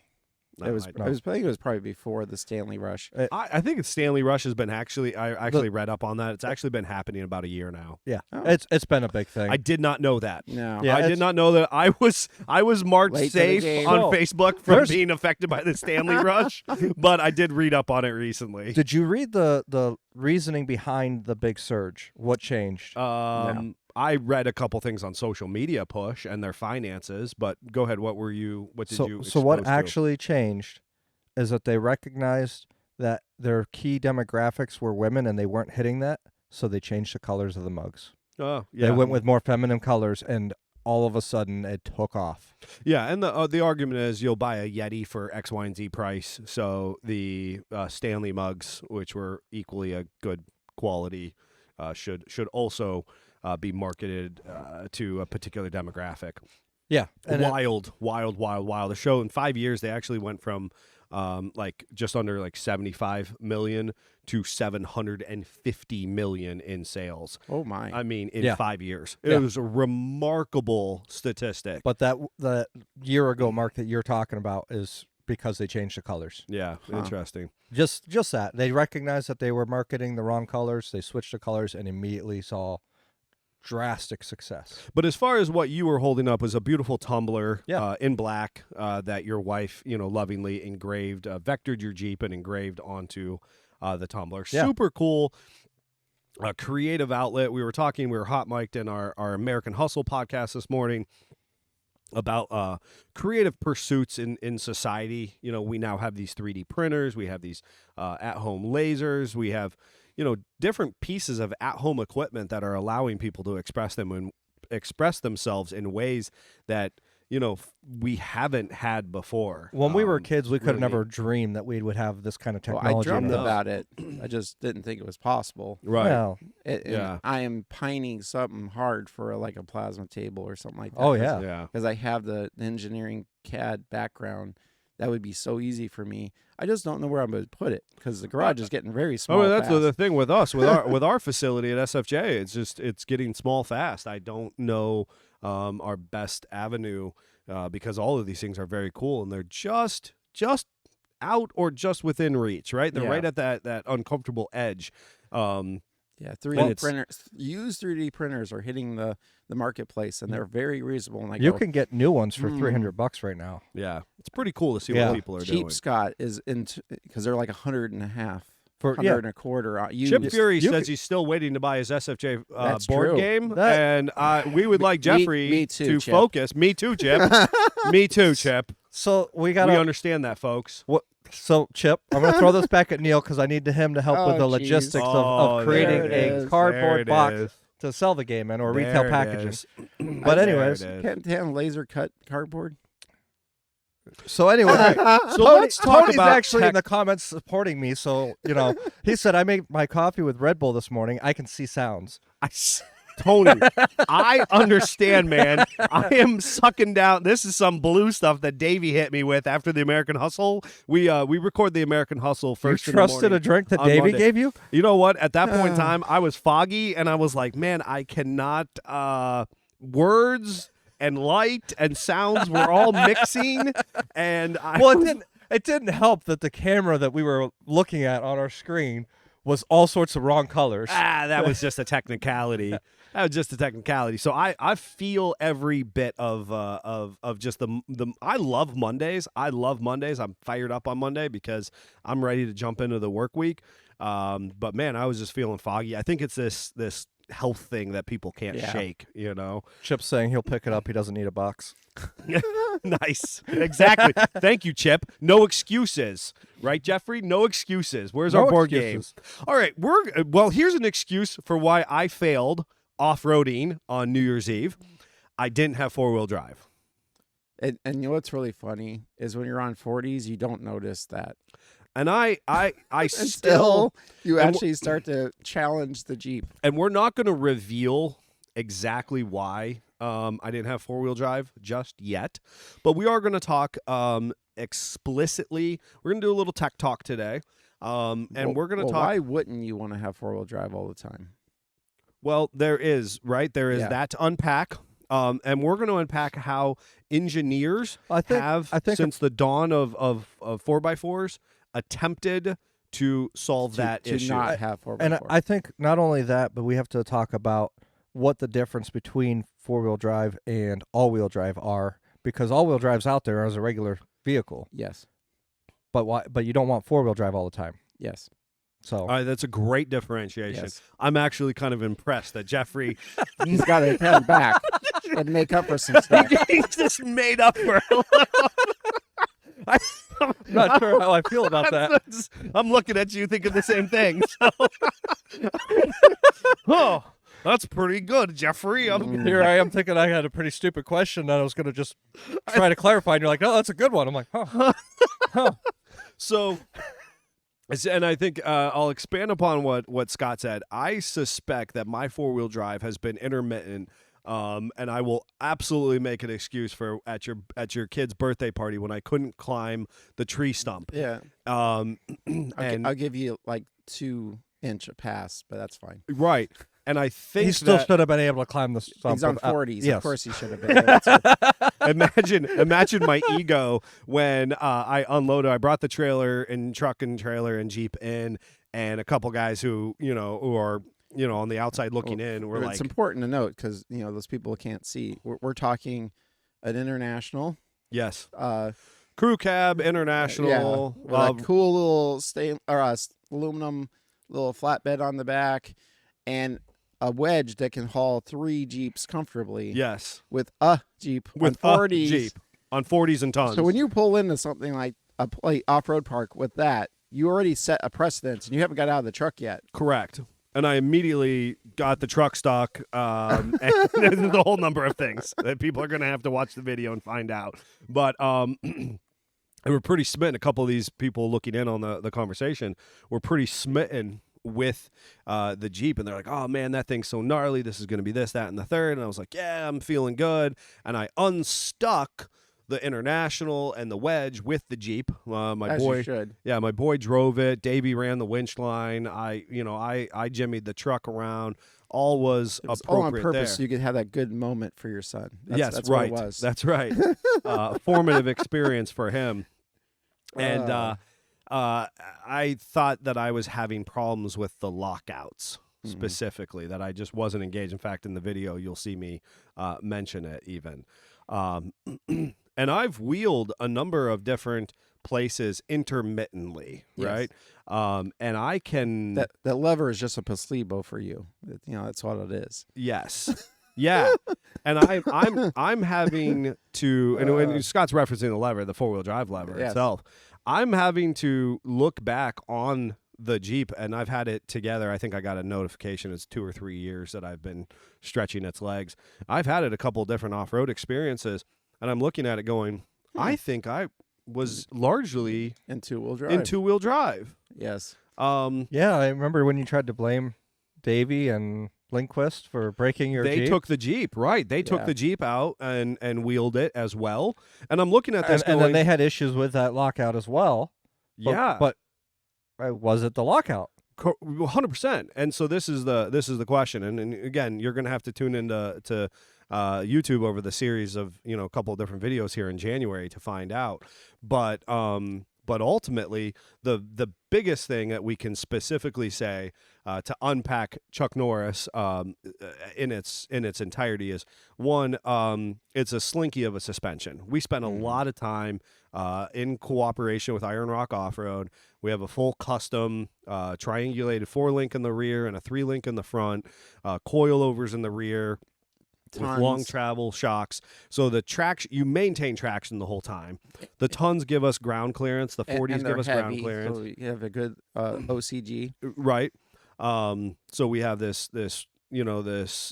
Speaker 6: No,
Speaker 4: It was.
Speaker 6: I,
Speaker 4: I think it was probably before the Stanley Rush.
Speaker 6: I think it's Stanley Rush has been I actually read up on that. It's actually been happening about a year now.
Speaker 7: yeah,
Speaker 4: Oh.
Speaker 7: it's been a big thing.
Speaker 6: I did not know that.
Speaker 4: No.
Speaker 7: Yeah,
Speaker 6: I did
Speaker 7: it's-
Speaker 6: not know that I was marked
Speaker 4: Late to the
Speaker 6: safe
Speaker 4: game.
Speaker 6: on
Speaker 7: No.
Speaker 6: Facebook from
Speaker 7: There's-
Speaker 6: being affected by the Stanley Rush, but I did read up on it recently.
Speaker 7: Did you read the reasoning behind the big surge? What changed?
Speaker 6: I read a couple things on social media push and their finances, but go ahead. What did you
Speaker 7: So what
Speaker 6: expose to?
Speaker 7: actually changed is that they recognized that their key demographics were women and they weren't hitting that, so they changed the colors of the mugs.
Speaker 6: Oh, yeah.
Speaker 7: They went with more feminine colors, and all of a sudden it took off.
Speaker 6: Yeah, and the argument is you'll buy a Yeti for X, Y, and Z price. So the Stanley mugs, which were equally a good quality, should also be marketed to a particular demographic.
Speaker 7: Yeah, and
Speaker 6: Wild. The show in 5 years they actually went from like just under like 75 million to 750 million in sales.
Speaker 4: Oh my.
Speaker 6: I mean, in
Speaker 7: Yeah.
Speaker 6: 5 years,
Speaker 7: Yeah.
Speaker 6: it was a remarkable statistic.
Speaker 7: but that year ago mark that you're talking about is because they changed the colors.
Speaker 6: Yeah,
Speaker 4: Huh.
Speaker 6: interesting.
Speaker 7: Just that they recognized that they were marketing the wrong colors. They switched the colors and immediately saw drastic success.
Speaker 6: But as far as what you were holding up was a beautiful tumbler
Speaker 7: Yeah.
Speaker 6: in black that your wife, lovingly engraved, vectored your Jeep and engraved onto the tumbler.
Speaker 7: Yeah.
Speaker 6: Super cool. Creative outlet. We were hot mic'd in our American Hustle podcast this morning about creative pursuits in society. We now have these 3D printers. We have these at-home lasers. We have different pieces of at-home equipment that are allowing people to express themselves in ways that we haven't had before.
Speaker 7: When we were kids, we could have
Speaker 6: really
Speaker 7: never dreamed that we would have this kind of
Speaker 4: Well,
Speaker 7: technology.
Speaker 4: I dreamed
Speaker 7: in us.
Speaker 4: about it. I just didn't think it was possible.
Speaker 6: Right.
Speaker 7: Well,
Speaker 4: And I am pining something hard for like a plasma table or something like that.
Speaker 7: oh yeah.
Speaker 6: Yeah.
Speaker 4: Because I have the engineering CAD background. That would be so easy for me. I just don't know where I'm going to put it because the garage is getting very small.
Speaker 6: That's
Speaker 4: fast.
Speaker 6: the thing with us, with our facility at SFJ. It's getting small fast. I don't know our best avenue because all of these things are very cool and they're just out or just within reach. Right, they're
Speaker 4: Yeah.
Speaker 6: right at that uncomfortable edge.
Speaker 4: Yeah, 3D printers. Used 3D printers are hitting the marketplace, and they're very reasonable. And
Speaker 7: You can get new ones for $300 right now.
Speaker 6: Yeah, it's pretty cool to see
Speaker 7: Yeah.
Speaker 6: what people are
Speaker 4: Cheap
Speaker 6: doing.
Speaker 4: Scott is because they're like $100.50,
Speaker 7: For
Speaker 4: $100 and a quarter.
Speaker 6: Chip Fury
Speaker 7: you
Speaker 6: says
Speaker 7: could-
Speaker 6: he's still waiting to buy his SFJ
Speaker 4: That's
Speaker 6: board
Speaker 4: true.
Speaker 6: game,
Speaker 7: That-
Speaker 6: and we would like Jeffrey
Speaker 4: me too,
Speaker 6: to
Speaker 4: Chip.
Speaker 6: focus. Me too, Chip. Me too, Chip.
Speaker 7: So we
Speaker 6: We
Speaker 7: got to
Speaker 6: understand that, folks.
Speaker 7: what. So Chip, I'm going to throw this back at Neil because I need him to help with the
Speaker 4: Oh, geez.
Speaker 7: logistics
Speaker 6: Oh,
Speaker 7: of creating
Speaker 4: there it
Speaker 7: a
Speaker 4: is.
Speaker 6: There
Speaker 7: cardboard
Speaker 6: it
Speaker 7: box
Speaker 6: is.
Speaker 7: to sell the game in or
Speaker 6: There
Speaker 7: retail
Speaker 6: it
Speaker 7: packaging.
Speaker 6: is.
Speaker 7: But
Speaker 6: There
Speaker 7: anyways,
Speaker 6: it is.
Speaker 4: Can't have laser cut cardboard.
Speaker 7: so anyway,
Speaker 6: So let's talk
Speaker 7: Tony's
Speaker 6: about
Speaker 7: actually
Speaker 6: tech-
Speaker 7: in the comments supporting me. So he said I made my coffee with Red Bull this morning. I can see sounds.
Speaker 6: Tony, I understand, man. I am sucking down. This is some blue stuff that Davey hit me with after the American Hustle. We record the American Hustle first.
Speaker 7: You
Speaker 6: in the
Speaker 7: trusted
Speaker 6: morning
Speaker 7: a drink that
Speaker 6: on
Speaker 7: Davey
Speaker 6: Monday.
Speaker 7: gave you?
Speaker 6: You know what? At that point in time, I was foggy, and I was like, man, I cannot. Words and light and sounds were all mixing, and
Speaker 7: It didn't help that the camera that we were looking at on our screen was all sorts of wrong colors.
Speaker 6: that was just a technicality. That was just a technicality. So I feel every bit of just the I love Mondays. I love Mondays. I'm fired up on Monday because I'm ready to jump into the work week. But man, I was just feeling foggy. I think it's this health thing that people can't shake.
Speaker 7: Chip's saying he'll pick it up. He doesn't need a box.
Speaker 6: Nice. Exactly. Thank you, Chip. No excuses. Right, Jeffrey? No excuses. Where's
Speaker 7: No
Speaker 6: our board
Speaker 7: excuses.
Speaker 6: game? All right. Here's an excuse for why I failed off-roading on New Year's Eve. I didn't have four-wheel drive.
Speaker 4: And you know what's really funny is when you're on 40s, you don't notice that.
Speaker 6: And I
Speaker 4: Until you
Speaker 6: and
Speaker 4: actually start to challenge the Jeep.
Speaker 6: and we're not going to reveal exactly why I didn't have four-wheel drive just yet, but we are going to talk explicitly. We're going to do a little tech talk today, and we're going to talk.
Speaker 4: Why wouldn't you want to have 4-wheel drive all the time?
Speaker 6: Well, there is that to unpack. And we're going to unpack how engineers
Speaker 7: I think
Speaker 6: since the dawn of 4x4s, attempted to solve that
Speaker 4: to
Speaker 6: issue.
Speaker 4: not have 4x4.
Speaker 7: And I think not only that, but we have to talk about what the difference between four-wheel drive and all-wheel drive are, because all-wheel drive's out there as a regular vehicle,
Speaker 4: Yes.
Speaker 7: but you don't want four-wheel drive all the time.
Speaker 4: Yes.
Speaker 7: So
Speaker 6: That's a great differentiation.
Speaker 4: Yes.
Speaker 6: I'm actually kind of impressed that Jeffrey
Speaker 4: He's got to head back and make up for some stuff.
Speaker 6: he's just made up for it.
Speaker 7: I'm not sure how I feel about that.
Speaker 6: I'm looking at you thinking the same thing. So. Oh, that's pretty good, Jeffrey.
Speaker 7: Here I am thinking I had a pretty stupid question that I was going to just try to clarify, and you're like, "Oh, that's a good one." I'm like, "Huh."
Speaker 6: So, and I think I'll expand upon what Scott said. I suspect that my four-wheel drive has been intermittent, and I will absolutely make an excuse for at your kid's birthday party when I couldn't climb the tree stump.
Speaker 4: Yeah.
Speaker 6: And
Speaker 4: I'll give you like 2-inch a pass, but that's fine.
Speaker 6: right, and I think
Speaker 7: He still
Speaker 6: that,
Speaker 7: should have been able to climb the stump.
Speaker 4: He's on
Speaker 7: without-
Speaker 4: 40s.
Speaker 7: yes.
Speaker 4: Of course he should have been. That's it.
Speaker 6: imagine my ego when I unloaded. I brought the trailer and truck and trailer and Jeep in, and a couple guys who are on the outside looking in were
Speaker 4: But
Speaker 6: like,
Speaker 4: it's important to note because those people can't see. We're talking an international,
Speaker 6: yes, crew cab international,
Speaker 4: with a cool little aluminum little flatbed on the back, and a wedge that can haul 3 Jeeps comfortably.
Speaker 6: yes,
Speaker 4: With a Jeep
Speaker 6: with
Speaker 4: on
Speaker 6: a
Speaker 4: 40s.
Speaker 6: Jeep on 40s and tons.
Speaker 4: So when you pull into something like a off-road park with that, you already set a precedence, and you haven't got out of the truck yet.
Speaker 6: correct, and I immediately got the truck stuck. And there's a whole number of things that people are going to have to watch the video and find out. But and we're pretty smitten. A couple of these people looking in on the conversation were pretty smitten with the Jeep, and they're like, oh man, that thing's so gnarly, this is going to be this, that, and the third. And I was like, yeah, I'm feeling good. And I unstuck the International and the Wedge with the Jeep. My
Speaker 4: As
Speaker 6: boy
Speaker 4: you should.
Speaker 6: Yeah, my boy drove it. Davey ran the winch line. I jimmied the truck around. All was
Speaker 4: It was
Speaker 6: appropriate
Speaker 4: all on purpose
Speaker 6: there.
Speaker 4: so you could have that good moment for your son. That's
Speaker 6: right.
Speaker 4: What it was.
Speaker 6: That's right. Formative experience for him. And I thought that I was having problems with the lockouts specifically, that I just wasn't engaged. In fact, in the video, you'll see me mention it even. And I've wheeled a number of different places intermittently,
Speaker 4: Yes.
Speaker 6: right? And I can...
Speaker 4: That lever is just a placebo for you. That's what it is.
Speaker 6: Yes. Yeah. And I'm having to, and Scott's referencing the lever, the 4-wheel drive lever
Speaker 4: Yes.
Speaker 6: itself. I'm having to look back on the Jeep, and I've had it together. I think I got a notification. It's 2 or 3 years that I've been stretching its legs. I've had it a couple different off-road experiences, and I'm looking at it going, I think I was largely
Speaker 4: In 2-wheel drive.
Speaker 6: in 2-wheel drive.
Speaker 4: Yes.
Speaker 7: Yeah, I remember when you tried to blame Davey and Lindquist for breaking your
Speaker 6: They
Speaker 7: Jeep.
Speaker 6: took the Jeep, right? They took
Speaker 4: Yeah.
Speaker 6: the Jeep out and wheeled it as well. And I'm looking at this
Speaker 7: and
Speaker 6: going,
Speaker 7: then they had issues with that lockout as well. But,
Speaker 6: yeah,
Speaker 7: But was it the lockout?
Speaker 6: 100%. And so this is the question. And again, you're going to have to tune into YouTube over the series of a couple of different videos here in January to find out. But ultimately, the biggest thing that we can specifically say to unpack Chuck Norris in its entirety is, one, it's a slinky of a suspension. We spent a lot of time in cooperation with Iron Rock Off-Road. We have a full custom triangulated 4-link in the rear and a 3-link in the front, coilovers in the rear, with long
Speaker 4: Tons.
Speaker 6: travel shocks. So the traction, you maintain traction the whole time. The tons give us ground clearance. The 40s
Speaker 4: and
Speaker 6: give
Speaker 4: they're
Speaker 6: us
Speaker 4: heavy,
Speaker 6: ground clearance.
Speaker 4: So you have a good OCG.
Speaker 6: Right. So we have this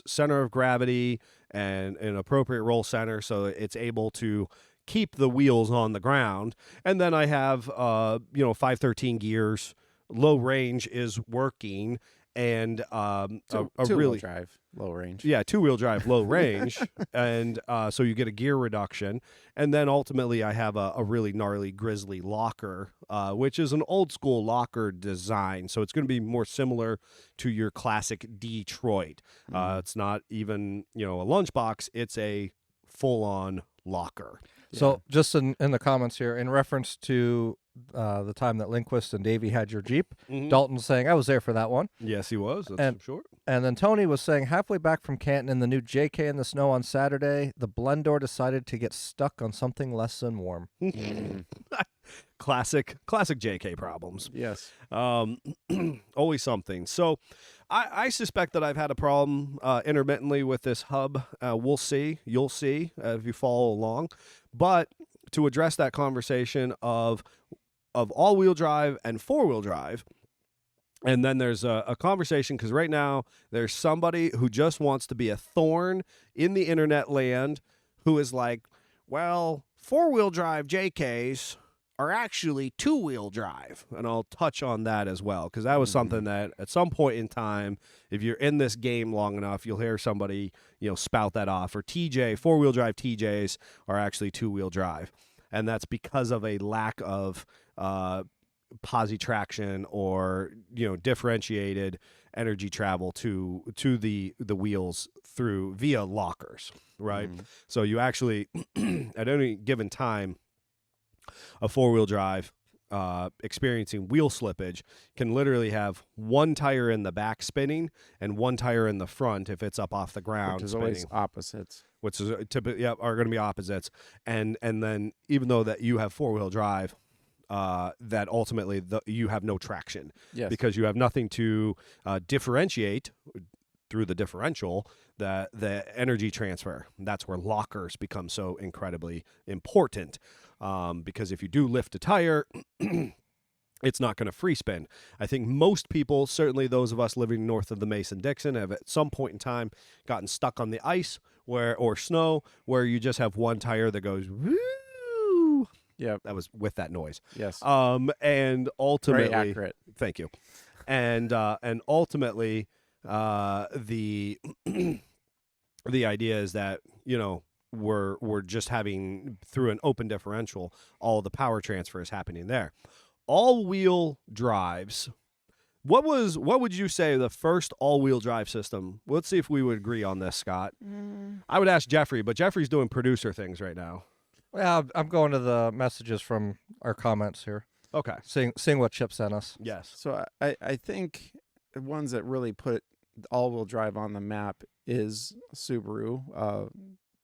Speaker 6: center of gravity and an appropriate roll center, so it's able to keep the wheels on the ground. And then I have 513 gears. Low range is working, and a
Speaker 4: Two-wheel
Speaker 6: really
Speaker 4: drive, low range.
Speaker 6: Yeah, 2-wheel drive, low range, and so you get a gear reduction. And then ultimately I have a really gnarly Grizzly locker, which is an old school locker design. So it's going to be more similar to your classic Detroit. It's not even, a lunchbox. It's a full-on locker.
Speaker 7: So just in the comments here, in reference to the time that Lindquist and Davey had your Jeep, Dalton's saying, I was there for that one.
Speaker 6: Yes, he was. That's
Speaker 7: And-
Speaker 6: for sure.
Speaker 7: And then Tony was saying, halfway back from Canton in the new JK in the snow on Saturday, the blend door decided to get stuck on something less than warm.
Speaker 6: Classic JK problems.
Speaker 4: Yes.
Speaker 6: Always something. So I suspect that I've had a problem intermittently with this hub. We'll see. You'll see if you follow along. But to address that conversation of all-wheel drive and 4-wheel drive, and then there's a conversation, because right now there's somebody who just wants to be a thorn in the internet land who is like, well, 4-wheel drive JKs are actually 2-wheel drive. And I'll touch on that as well, because that was something that at some point in time, if you're in this game long enough, you'll hear somebody, spout that off. Or 4-wheel drive TJs are actually 2-wheel drive. And that's because of a lack of posi traction or differentiated energy travel to the wheels via lockers, right? So you actually at any given time, a 4-wheel drive experiencing wheel slippage can literally have one tire in the back spinning and one tire in the front if it's up off the ground
Speaker 4: Which is
Speaker 6: spinning.
Speaker 4: always opposites.
Speaker 6: Which is typically are going to be opposites, and then even though that you have 4-wheel drive, that ultimately you have no traction,
Speaker 4: Yes.
Speaker 6: because you have nothing to differentiate through the differential the energy transfer. That's where lockers become so incredibly important, because if you do lift a tire it's not going to free spin. I think most people, certainly those of us living north of the Mason-Dixon, have at some point in time gotten stuck on the ice or snow where you just have one tire that goes woo.
Speaker 4: Yep.
Speaker 6: That was with that noise.
Speaker 4: Yes.
Speaker 6: And ultimately,
Speaker 4: Very accurate.
Speaker 6: Thank you. And ultimately, the the idea is that, you know, we're just having, through an open differential, all the power transfer is happening there. All-wheel drives. What would you say the first all-wheel drive system? Let's see if we would agree on this, Scott. I would ask Jeffrey, but Jeffrey's doing producer things right now.
Speaker 7: Well, I'm going to the messages from our comments here,
Speaker 6: Okay.
Speaker 7: seeing what Chip sent us.
Speaker 6: Yes.
Speaker 4: So I think the ones that really put all-wheel drive on the map is Subaru.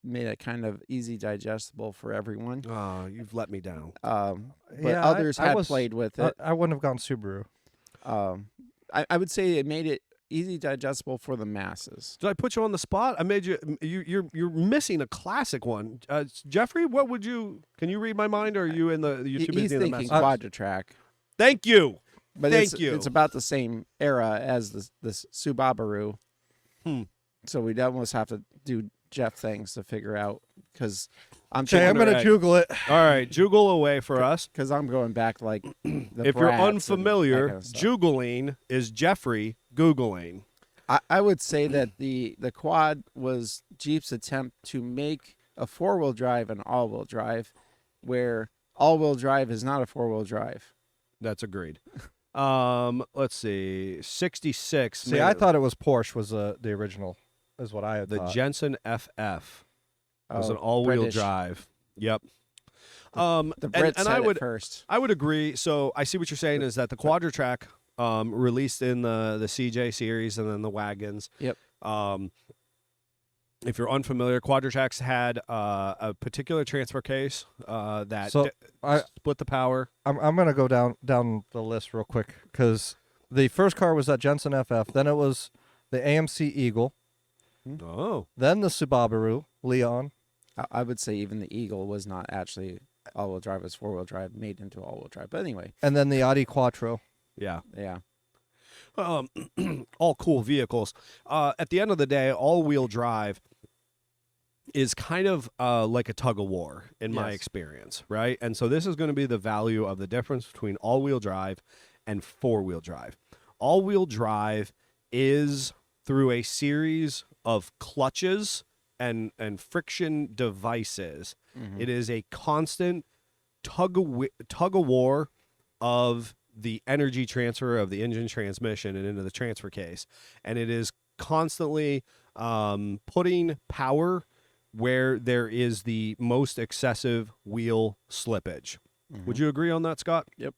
Speaker 4: Made it kind of easy digestible for everyone.
Speaker 6: Oh, you've let me down.
Speaker 4: But
Speaker 7: Yeah,
Speaker 4: others
Speaker 7: I
Speaker 4: had
Speaker 7: was-
Speaker 4: played with it.
Speaker 7: I wouldn't have gone Subaru.
Speaker 4: I would say it made it easy digestible for the masses.
Speaker 6: Did I put you on the spot? I made you're missing a classic one. Jeffrey, what would you? Can you read my mind, or are you in the you too
Speaker 4: He's
Speaker 6: busy in the
Speaker 4: thinking
Speaker 6: message?
Speaker 4: Quadra-Track.
Speaker 6: Thank you.
Speaker 4: But
Speaker 6: Thank you.
Speaker 4: It's about the same era as the Subaru. So we'd almost have to do Jeff things to figure out, because I'm
Speaker 7: Okay, I'm
Speaker 6: Wonder
Speaker 7: going to
Speaker 6: Egg.
Speaker 7: Google it.
Speaker 6: All right, juggle away for us.
Speaker 4: because I'm going back like the
Speaker 6: If you're
Speaker 4: Bratz and
Speaker 6: unfamiliar,
Speaker 4: that kind of stuff.
Speaker 6: juggling is Jeffrey Googling.
Speaker 4: I would say that the quad was Jeep's attempt to make a four-wheel drive an all-wheel drive, where all-wheel drive is not a four-wheel drive.
Speaker 6: That's agreed. Let's see, 66.
Speaker 7: See, I thought it was Porsche was the original, is what I had
Speaker 6: the
Speaker 7: thought.
Speaker 6: Jensen FF was
Speaker 4: Oh,
Speaker 6: an all-wheel
Speaker 4: British.
Speaker 6: drive. Yep.
Speaker 4: The
Speaker 6: and
Speaker 4: Brits
Speaker 6: I
Speaker 4: had
Speaker 6: would
Speaker 4: it first.
Speaker 6: I would agree. So I see what you're saying is that the Quadra-Track released in the CJ series and then the wagons.
Speaker 4: Yep.
Speaker 6: If you're unfamiliar, Quadra-Tracks had a particular transfer case that
Speaker 7: So,
Speaker 6: split the power.
Speaker 7: I'm going to go down the list real quick, because the first car was that Jensen FF. Then it was the AMC Eagle.
Speaker 6: Oh.
Speaker 7: Then the Subaru Leon.
Speaker 4: I would say even the Eagle was not actually all-wheel drive; it was four-wheel drive made into all-wheel drive. But anyway,
Speaker 7: And then the Audi Quattro.
Speaker 6: Yeah.
Speaker 4: yeah.
Speaker 6: All cool vehicles. At the end of the day, all-wheel drive is kind of like a tug of war in my
Speaker 4: Yes.
Speaker 6: experience, right? And so this is going to be the value of the difference between all-wheel drive and four-wheel drive. All-wheel drive is through a series of clutches and friction devices. It is a constant tug of war of the energy transfer of the engine transmission and into the transfer case, and it is constantly putting power where there is the most excessive wheel slippage. Would you agree on that, Scott?
Speaker 4: Yep.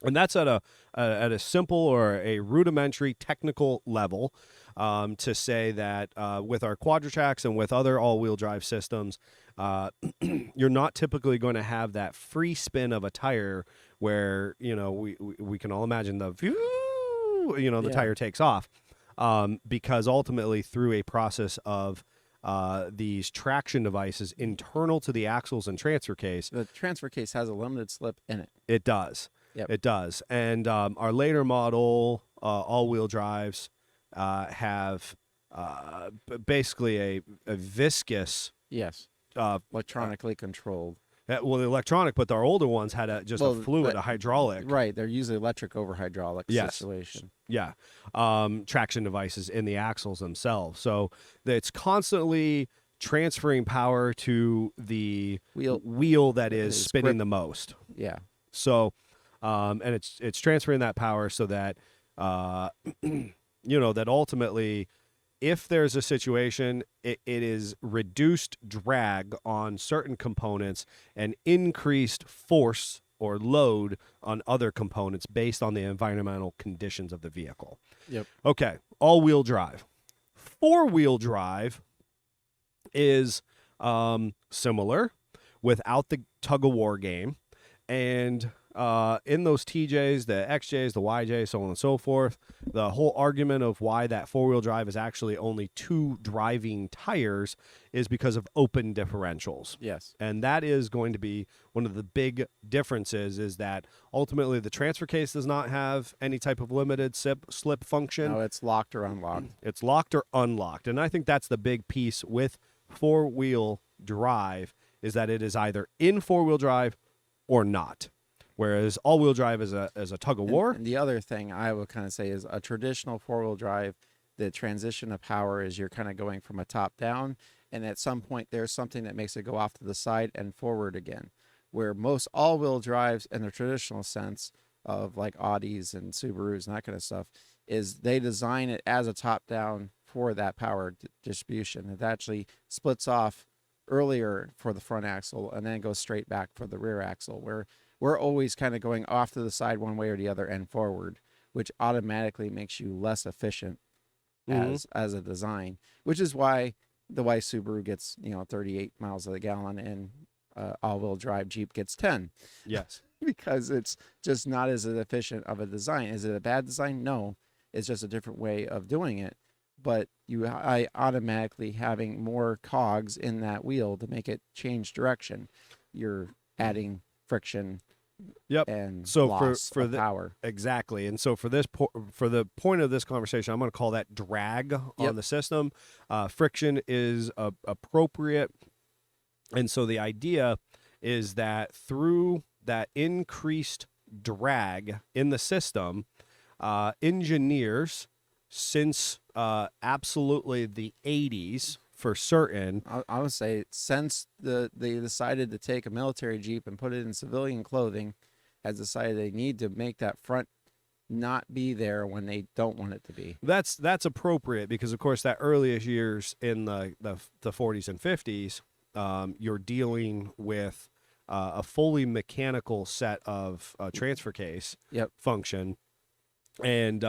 Speaker 6: And that's at a simple or a rudimentary technical level, to say that with our Quadra-Tracks and with other all-wheel drive systems, you're not typically going to have that free spin of a tire where, you know, we can all imagine the the
Speaker 4: Yeah.
Speaker 6: tire takes off, because ultimately through a process of these traction devices internal to the axles and transfer case,
Speaker 4: The transfer case has a limited slip in it.
Speaker 6: it does.
Speaker 4: Yep.
Speaker 6: It does. And our later model all-wheel drives have basically a viscous,
Speaker 4: Yes, electronically controlled.
Speaker 6: well, the electronic, but our older ones had a fluid, a hydraulic.
Speaker 4: Right, they're usually electric over hydraulic
Speaker 6: Yes.
Speaker 4: situation.
Speaker 6: Yeah. Traction devices in the axles themselves. So it's constantly transferring power to the wheel that is
Speaker 4: is
Speaker 6: spinning
Speaker 4: grip.
Speaker 6: the most.
Speaker 4: Yeah,
Speaker 6: So, and it's transferring that power so that, that ultimately, if there's a situation, it is reduced drag on certain components and increased force or load on other components based on the environmental conditions of the vehicle.
Speaker 4: Yep.
Speaker 6: Okay, all-wheel drive. Four-wheel drive is similar without the tug-of-war game, and in those TJs, the XJs, the YJs, so on and so forth, the whole argument of why that four-wheel drive is actually only 2 driving tires is because of open differentials.
Speaker 4: Yes.
Speaker 6: And that is going to be one of the big differences, is that ultimately the transfer case does not have any type of limited slip function.
Speaker 4: No, it's locked or unlocked.
Speaker 6: It's locked or unlocked. And I think that's the big piece with four-wheel drive, is that it is either in four-wheel drive or not. Whereas all-wheel drive is a tug-of-war.
Speaker 4: And the other thing I would kind of say is a traditional four-wheel drive, the transition of power is you're kind of going from a top down, and at some point there's something that makes it go off to the side and forward again. Where most all-wheel drives in the traditional sense of like Audis and Subarus and that kind of stuff is they design it as a top down for that power distribution. It actually splits off earlier for the front axle and then goes straight back for the rear axle, where we're always kind of going off to the side one way or the other and forward, which automatically makes you less efficient as a design, which is why the white Subaru gets 38 miles a gallon and all-wheel drive Jeep gets 10.
Speaker 6: Yes.
Speaker 4: Because it's just not as efficient of a design. Is it a bad design? No, it's just a different way of doing it. But I automatically having more cogs in that wheel to make it change direction. You're adding friction.
Speaker 6: Yep.
Speaker 4: And
Speaker 6: so
Speaker 4: loss
Speaker 6: for
Speaker 4: of
Speaker 6: the
Speaker 4: power.
Speaker 6: Exactly. And so for the point of this conversation, I'm going to call that drag on the system. Friction is appropriate. And so the idea is that through that increased drag in the system, engineers since absolutely the 80s for certain.
Speaker 4: I would say since they decided to take a military Jeep and put it in civilian clothing, has decided they need to make that front not be there when they don't want it to be.
Speaker 6: That's appropriate because, of course, that earliest years in the 40s and 50s, you're dealing with a fully mechanical set of transfer case function. And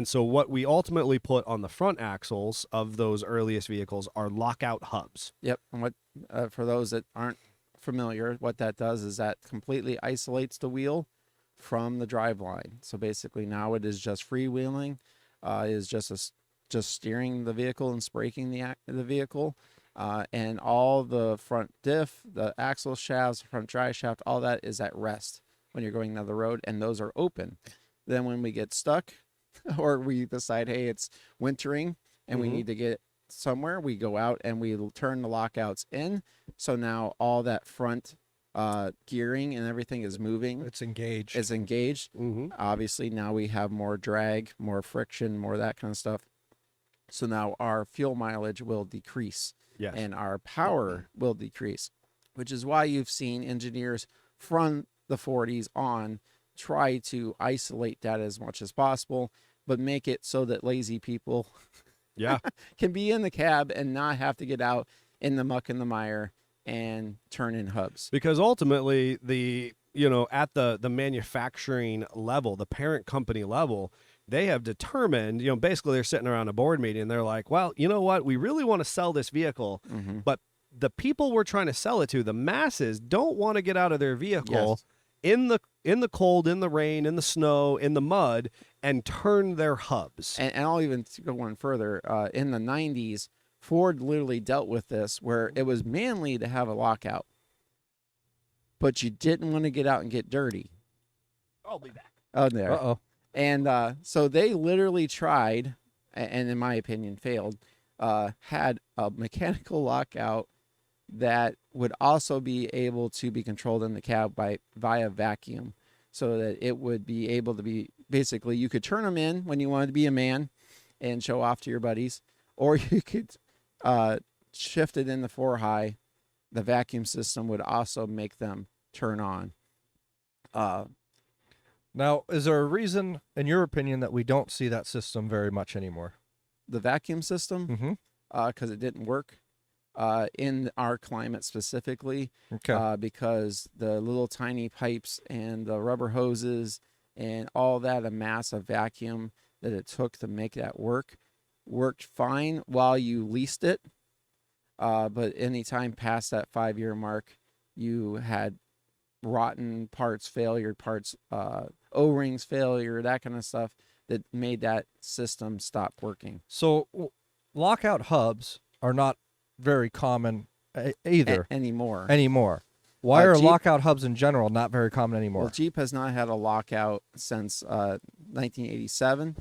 Speaker 6: so what we ultimately put on the front axles of those earliest vehicles are lockout hubs.
Speaker 4: Yep. And what for those that aren't familiar, what that does is that completely isolates the wheel from the drive line. So basically now it is just freewheeling, is just steering the vehicle and braking the vehicle, and all the front diff, the axle shafts, front drive shaft, all that is at rest when you're going down the road, and those are open. Then when we get stuck or we decide, hey, it's wintering and we need to get somewhere, we go out and we turn the lockouts in. So now all that front gearing and everything is moving.
Speaker 7: It's engaged.
Speaker 4: It's engaged. Obviously, now we have more drag, more friction, more that kind of stuff. So now our fuel mileage will decrease and our power will decrease, which is why you've seen engineers from the 40s on try to isolate that as much as possible, but make it so that lazy people can be in the cab and not have to get out in the muck and the mire and turn in hubs.
Speaker 6: Because ultimately, at the manufacturing level, the parent company level, they have determined, basically they're sitting around a board meeting and they're like, well, you know what, we really want to sell this vehicle, but the people we're trying to sell it to, the masses, don't want to get out of their vehicle in the cold, in the rain, in the snow, in the mud, and turn their hubs.
Speaker 4: And I'll even go one further. In the 90s, Ford literally dealt with this, where it was manly to have a lockout, but you didn't want to get out and get dirty.
Speaker 6: I'll be back.
Speaker 4: Oh, there.
Speaker 7: Uh-oh.
Speaker 4: And so they literally tried, and in my opinion failed, had a mechanical lockout that would also be able to be controlled in the cab via vacuum, so that it would be able to be, basically you could turn them in when you wanted to be a man and show off to your buddies, or you could shift it in the 4-high. The vacuum system would also make them turn on.
Speaker 7: Now, is there a reason, in your opinion, that we don't see that system very much anymore?
Speaker 4: The vacuum system, because it didn't work. In our climate specifically, because the little tiny pipes and the rubber hoses and all that, a massive vacuum that it took to make that worked fine while you leased it. But any time past that 5-year mark, you had rotten parts, failure parts, O-rings failure, that kind of stuff that made that system stop working.
Speaker 7: So lockout hubs are not very common either
Speaker 4: Anymore.
Speaker 7: Why are
Speaker 4: Jeep-
Speaker 7: lockout hubs in general not very common anymore?
Speaker 4: Well, Jeep has not had a lockout since 1987.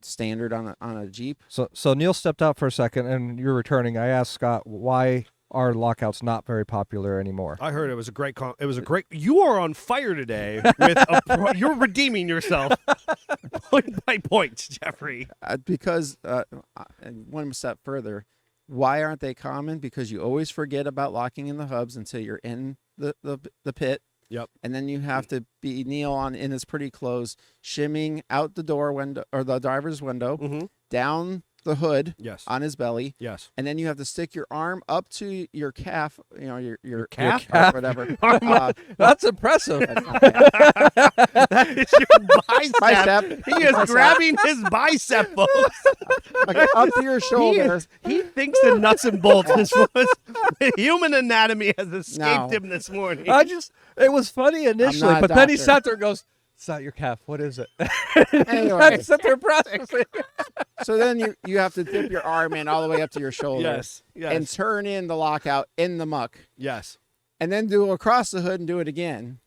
Speaker 4: Standard on a Jeep.
Speaker 7: So Neil stepped out for a second, and you're returning. I asked Scott, why are lockouts not very popular anymore?
Speaker 6: I heard it was a great. It was a great. You are on fire today. With you're redeeming yourself point by point, Jeffrey.
Speaker 4: Because one step further, why aren't they common? Because you always forget about locking in the hubs until you're in the pit.
Speaker 6: Yep.
Speaker 4: And then you have to be Neil in his pretty clothes, shimming out the door window or the driver's window, down the hood
Speaker 6: Yes.
Speaker 4: on his belly.
Speaker 6: Yes.
Speaker 4: And then you have to stick your arm up to your calf, your
Speaker 6: calf?
Speaker 4: or whatever.
Speaker 7: That's impressive.
Speaker 6: That is your bicep.
Speaker 4: Bicep.
Speaker 6: He is grabbing his bicep, folks.
Speaker 4: Up to your shoulder.
Speaker 6: He thinks the nuts and bolts. The human anatomy has escaped
Speaker 4: No.
Speaker 6: him this morning.
Speaker 7: It was funny initially,
Speaker 4: not a
Speaker 7: but then he
Speaker 4: doctor.
Speaker 7: sat there and goes, "It's not your calf. What is it?"
Speaker 4: Anyway,
Speaker 7: Sit there processing.
Speaker 4: so then you have to dip your arm in all the way up to your shoulder.
Speaker 6: Yes. Yes.
Speaker 4: And turn in the lockout in the muck.
Speaker 6: yes.
Speaker 4: And then do across the hood and do it again.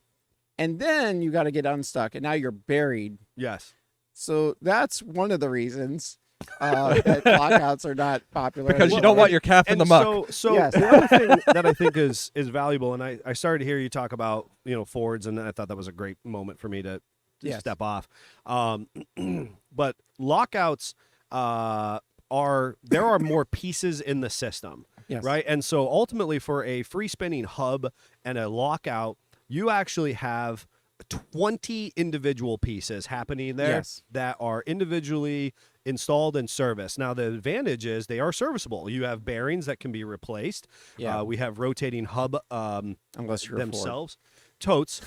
Speaker 4: And then you got to get unstuck. And now you're buried.
Speaker 6: Yes.
Speaker 4: So that's one of the reasons that lockouts are not popular.
Speaker 7: Because you
Speaker 4: anymore.
Speaker 7: don't want your calf in
Speaker 6: And
Speaker 7: the muck.
Speaker 6: so
Speaker 4: Yes.
Speaker 6: the other thing that I think is valuable, and I started to hear you talk about Fords, and I thought that was a great moment for me to
Speaker 4: Yes.
Speaker 6: step off. But lockouts there are more pieces in the system,
Speaker 4: Yes.
Speaker 6: right? And so ultimately, for a free spinning hub and a lockout, you actually have 20 individual pieces happening there
Speaker 4: Yes.
Speaker 6: that are individually installed and serviced. Now, the advantage is they are serviceable. You have bearings that can be replaced.
Speaker 4: Yeah.
Speaker 6: We have rotating hub
Speaker 4: Unless you're a Ford.
Speaker 6: themselves. Totes.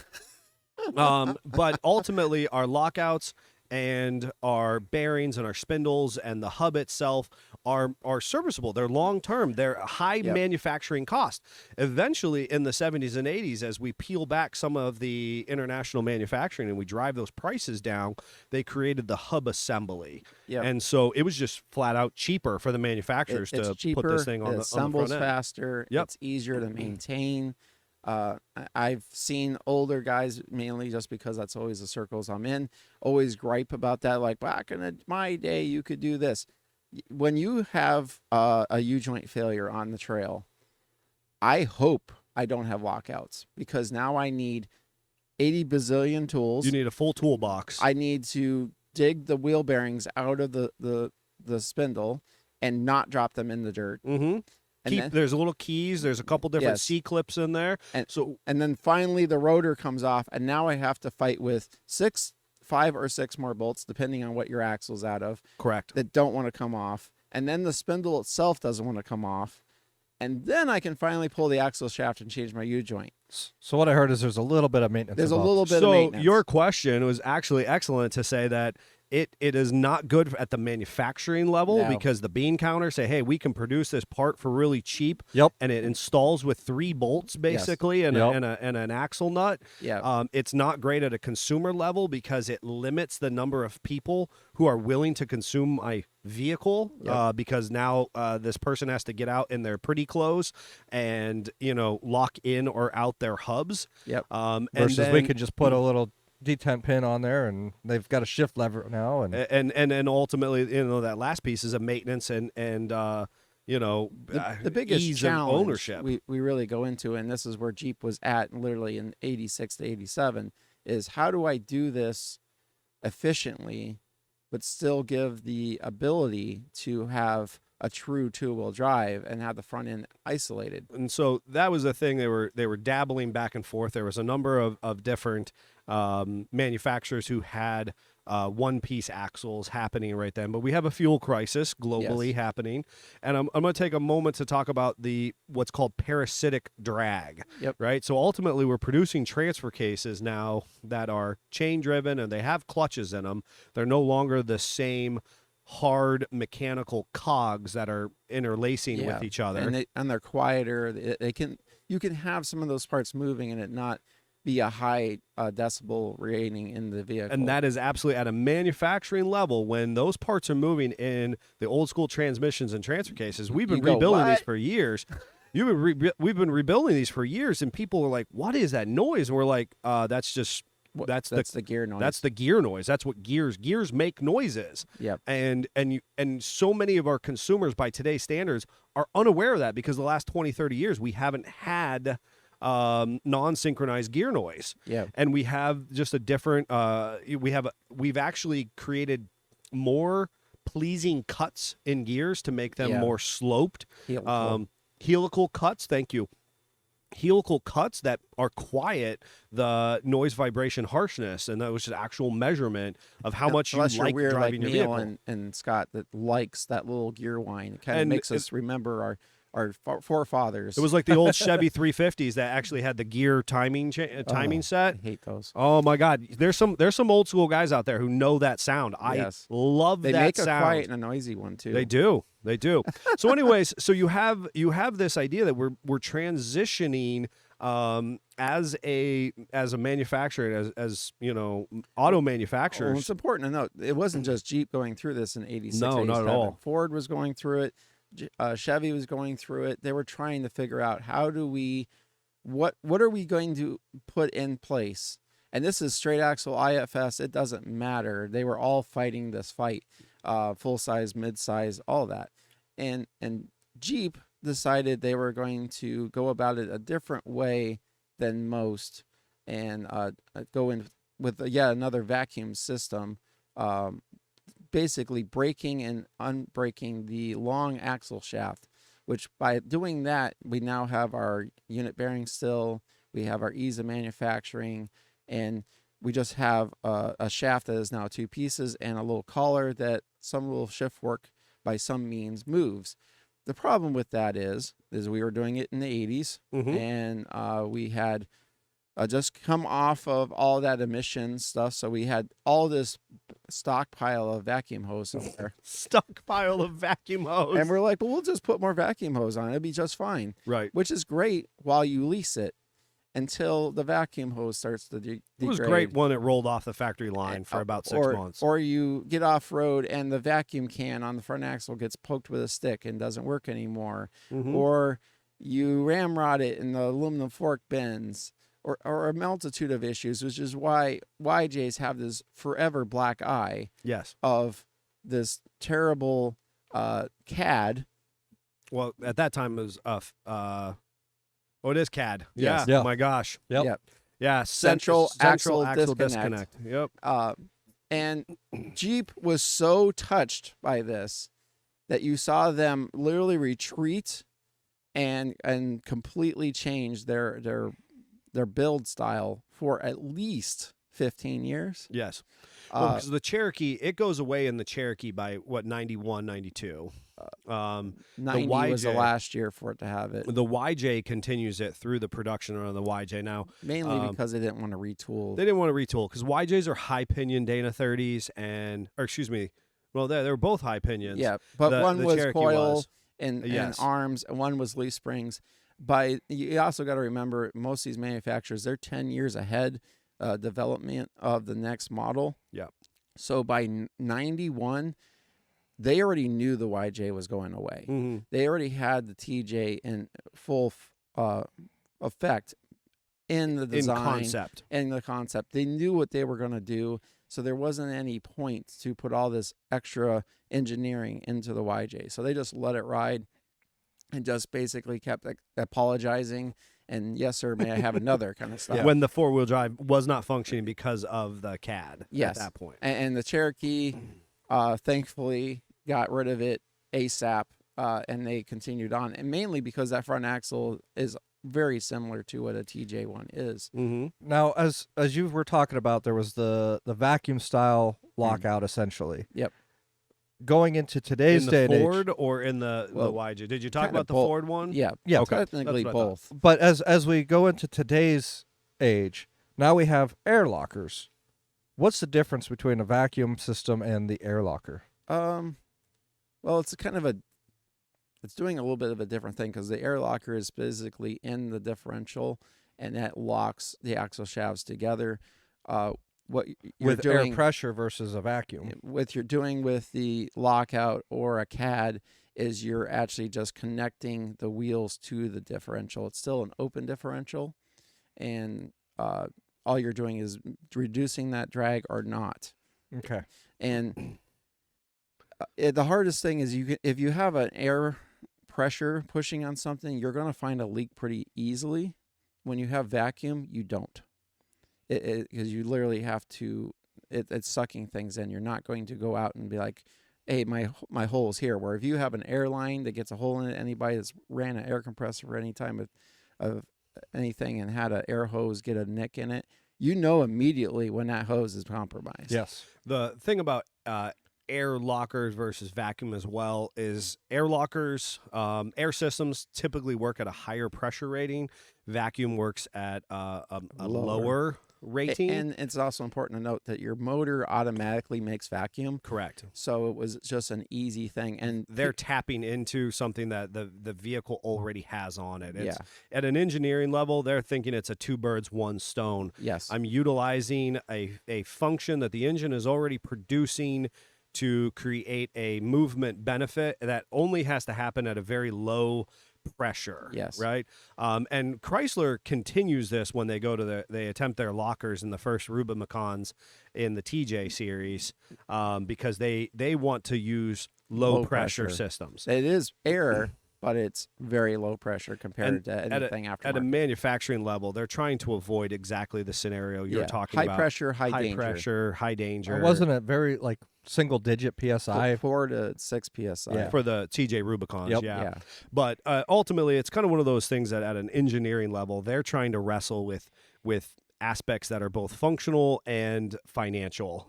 Speaker 6: But ultimately, our lockouts and our bearings and our spindles and the hub itself are serviceable. They're long-term. They're high manufacturing cost. Eventually, in the 70s and 80s, as we peel back some of the international manufacturing and we drive those prices down, they created the hub assembly.
Speaker 4: Yep.
Speaker 6: And so it was just flat out cheaper for the manufacturers
Speaker 4: It's
Speaker 6: to
Speaker 4: cheaper,
Speaker 6: put this thing on
Speaker 4: it
Speaker 6: the
Speaker 4: assembles
Speaker 6: front end.
Speaker 4: faster.
Speaker 6: Yep.
Speaker 4: It's easier to maintain. I've seen older guys, mainly just because that's always the circles I'm in, always gripe about that. Like, back in my day, you could do this. When you have a U-joint failure on the trail, I hope I don't have lockouts, because now I need 80 bazillion tools.
Speaker 6: You need a full toolbox.
Speaker 4: I need to dig the wheel bearings out of the spindle and not drop them in the dirt.
Speaker 6: Mm-hmm. There's little keys. There's a couple different
Speaker 4: Yes.
Speaker 6: C-clips in there.
Speaker 4: And then finally the rotor comes off, and now I have to fight with 5 or 6 more bolts, depending on what your axle's out of,
Speaker 6: Correct.
Speaker 4: that don't want to come off. And then the spindle itself doesn't want to come off. And then I can finally pull the axle shaft and change my U-joint.
Speaker 7: So what I heard is there's a little bit of maintenance.
Speaker 4: There's a
Speaker 7: involved.
Speaker 4: little bit of
Speaker 6: So
Speaker 4: maintenance.
Speaker 6: your question was actually excellent to say that it is not good at the manufacturing level,
Speaker 4: No.
Speaker 6: because the bean counters say, hey, we can produce this part for really cheap.
Speaker 7: Yep.
Speaker 6: And it installs with 3 bolts basically and,
Speaker 7: Yep.
Speaker 6: and an axle nut.
Speaker 4: Yeah.
Speaker 6: It's not great at a consumer level because it limits the number of people who are willing to consume my vehicle.
Speaker 4: Yep.
Speaker 6: Because now this person has to get out in their pretty clothes and lock in or out their hubs.
Speaker 4: Yep.
Speaker 7: Versus
Speaker 6: and
Speaker 7: we
Speaker 6: then-
Speaker 7: could just put a little detent pin on there, and they've got a shift lever now. And
Speaker 6: ultimately, that last piece is a maintenance and
Speaker 4: the biggest
Speaker 6: ease
Speaker 4: challenge
Speaker 6: of ownership.
Speaker 4: we really go into, and this is where Jeep was at literally in 86 to 87, is how do I do this efficiently but still give the ability to have a true two-wheel drive and have the front end isolated.
Speaker 6: And so that was the thing. They were dabbling back and forth. There was a number of different manufacturers who had one-piece axles happening right then. But we have a fuel crisis globally happening. And I'm going to take a moment to talk about what's called parasitic drag.
Speaker 4: Yep.
Speaker 6: Right? So ultimately, we're producing transfer cases now that are chain-driven, and they have clutches in them. They're no longer the same hard mechanical cogs that are interlacing with each other.
Speaker 4: And they're quieter. You you can have some of those parts moving and it not be a high decibel rating in the vehicle.
Speaker 6: And that is absolutely at a manufacturing level. When those parts are moving in the old school transmissions and transfer cases, we've been
Speaker 4: You go,
Speaker 6: rebuilding these
Speaker 4: "What?"
Speaker 6: for years. We've been rebuilding these for years, and people are like, "What is that noise?" And we're like, "That's just that's
Speaker 4: the gear noise.
Speaker 6: That's the gear noise. That's what gears make noises."
Speaker 4: Yep.
Speaker 6: And so many of our consumers by today's standards are unaware of that, because the last 20, 30 years we haven't had non-synchronized gear noise.
Speaker 4: Yeah.
Speaker 6: And we have just a different we've actually created more pleasing cuts in gears to make them more sloped. Helical cuts, thank you. Helical cuts that are quiet the noise, vibration, harshness, and that was just actual measurement of how much
Speaker 4: Unless
Speaker 6: you like
Speaker 4: you're weird
Speaker 6: driving
Speaker 4: like
Speaker 6: your
Speaker 4: Neil
Speaker 6: vehicle.
Speaker 4: and Scott that likes that little gear whine. It kind of
Speaker 6: And
Speaker 4: makes us remember our forefathers.
Speaker 6: It was like the old Chevy 350s that actually had the gear timing set.
Speaker 4: I hate those.
Speaker 6: Oh my God, there's some old school guys out there who know that sound.
Speaker 4: Yes.
Speaker 6: I love
Speaker 4: They
Speaker 6: that
Speaker 4: make
Speaker 6: sound.
Speaker 4: a quiet and a noisy one too.
Speaker 6: They do. So anyways, so you have this idea that we're transitioning as a manufacturer, as you know, auto
Speaker 4: Well,
Speaker 6: manufacturers.
Speaker 4: it's important to note it wasn't just Jeep going through this in '86.
Speaker 6: No, not at all.
Speaker 4: Ford was going through it. Chevy was going through it. They were trying to figure out what are we going to put in place. And this is straight axle IFS. It doesn't matter. They were all fighting this fight, full size, mid size, all that. And Jeep decided they were going to go about it a different way than most, and go in with yet another vacuum system, basically breaking and unbreaking the long axle shaft, which by doing that, we now have our unit bearing still, we have our ease of manufacturing, and we just have a shaft that is now two pieces and a little collar that some little shift work by some means moves. The problem with that is we were doing it in the 80s, and we had just come off of all that emissions stuff, so we had all this stockpile of vacuum hose in there.
Speaker 6: Stockpile of vacuum hose.
Speaker 4: And we're like, well, we'll just put more vacuum hose on. It'll be just fine.
Speaker 6: Right.
Speaker 4: Which is great while you lease it, until the vacuum hose starts to degrade.
Speaker 6: It was great when it rolled off the factory line for about 6 months.
Speaker 4: Or you get off road and the vacuum can on the front axle gets poked with a stick and doesn't work anymore. Or you ramrod it and the aluminum fork bends, or a multitude of issues, which is why YJs have this forever black eye
Speaker 6: Yes.
Speaker 4: of this terrible CAD.
Speaker 6: Well, at that time it was it is CAD.
Speaker 4: Yes.
Speaker 6: Yeah.
Speaker 7: Yeah.
Speaker 6: Oh my gosh.
Speaker 7: Yep.
Speaker 6: Yeah.
Speaker 4: Central axle
Speaker 6: disconnect. Yep.
Speaker 4: And Jeep was so touched by this that you saw them literally retreat and completely change their build style for at least 15 years.
Speaker 6: Yes. Well, because the Cherokee, it goes away in the Cherokee by 91, 92.
Speaker 4: 90 was the last year for it to have it.
Speaker 6: The YJ continues it through the production on the YJ now.
Speaker 4: Mainly because they didn't want to retool.
Speaker 6: They didn't want to retool because YJs are high pinion Dana 30s they were both high pinions.
Speaker 4: Yeah, but one
Speaker 6: the
Speaker 4: was
Speaker 6: Cherokee
Speaker 4: coil
Speaker 6: was.
Speaker 4: and arms, and one was leaf springs. You also got to remember, most of these manufacturers, they're 10 years ahead development of the next model.
Speaker 6: Yeah.
Speaker 4: So by 91, they already knew the YJ was going away. They already had the TJ in full effect in the design, in the concept. They knew what they were going to do, so there wasn't any point to put all this extra engineering into the YJ. So they just let it ride and just basically kept apologizing and, yes, sir, may I have another kind of stuff.
Speaker 6: Yeah. When the four-wheel drive was not functioning because of the CAD
Speaker 4: yes.
Speaker 6: at that point.
Speaker 4: And the Cherokee, thankfully, got rid of it ASAP, and they continued on. And mainly because that front axle is very similar to what a TJ one is.
Speaker 7: Now, as you were talking about, there was the vacuum style lockout, essentially.
Speaker 4: Yep.
Speaker 7: Going into today's day and
Speaker 6: in the
Speaker 7: age,
Speaker 6: Ford or in the YJ? Did you talk about the Ford one?
Speaker 4: Yeah.
Speaker 6: Okay.
Speaker 4: Technically
Speaker 6: That's what I
Speaker 4: both.
Speaker 7: but as we go into today's age, now we have air lockers. What's the difference between a vacuum system and the air locker?
Speaker 4: Well, it's kind of it's doing a little bit of a different thing because the air locker is physically in the differential, and that locks the axle shafts together. What you're
Speaker 7: with
Speaker 4: doing
Speaker 7: air pressure versus a vacuum.
Speaker 4: with you're doing with the lockout or a CAD is you're actually just connecting the wheels to the differential. It's still an open differential, and all you're doing is reducing that drag or not.
Speaker 7: Okay.
Speaker 4: And the hardest thing is if you have an air pressure pushing on something, you're going to find a leak pretty easily. When you have vacuum, you don't. Because you literally have to, it's sucking things in. You're not going to go out and be like, hey, my hole's here. Where if you have an airline that gets a hole in it, anybody that's ran an air compressor for any time of anything and had an air hose get a nick in it, you know immediately when that hose is compromised.
Speaker 7: Yes.
Speaker 6: The thing about air lockers versus vacuum as well is air lockers, air systems typically work at a higher pressure rating. Vacuum works at a lower rating.
Speaker 4: And it's also important to note that your motor automatically makes vacuum.
Speaker 6: Correct.
Speaker 4: So it was just an easy thing. And
Speaker 6: they're tapping into something that the vehicle already has on it. It's,
Speaker 4: Yeah.
Speaker 6: At an engineering level, they're thinking it's a two birds, one stone.
Speaker 4: Yes.
Speaker 6: I'm utilizing a function that the engine is already producing to create a movement benefit that only has to happen at a very low pressure.
Speaker 4: Yes.
Speaker 6: Right. And Chrysler continues this when they go to they attempt their lockers in the first Rubicons in the TJ series, because they want to use low pressure systems.
Speaker 4: It is air, but it's very low pressure compared to anything after.
Speaker 6: At a manufacturing level, they're trying to avoid exactly the scenario you're talking
Speaker 4: high
Speaker 6: about.
Speaker 4: pressure, high danger.
Speaker 6: Pressure, high danger.
Speaker 7: Wasn't it very like single digit PSI?
Speaker 4: 4 to 6 PSI.
Speaker 7: Yeah.
Speaker 6: For the TJ Rubicons,
Speaker 7: Yep.
Speaker 6: yeah. But ultimately, it's kind of one of those things that at an engineering level, they're trying to wrestle with aspects that are both functional and financial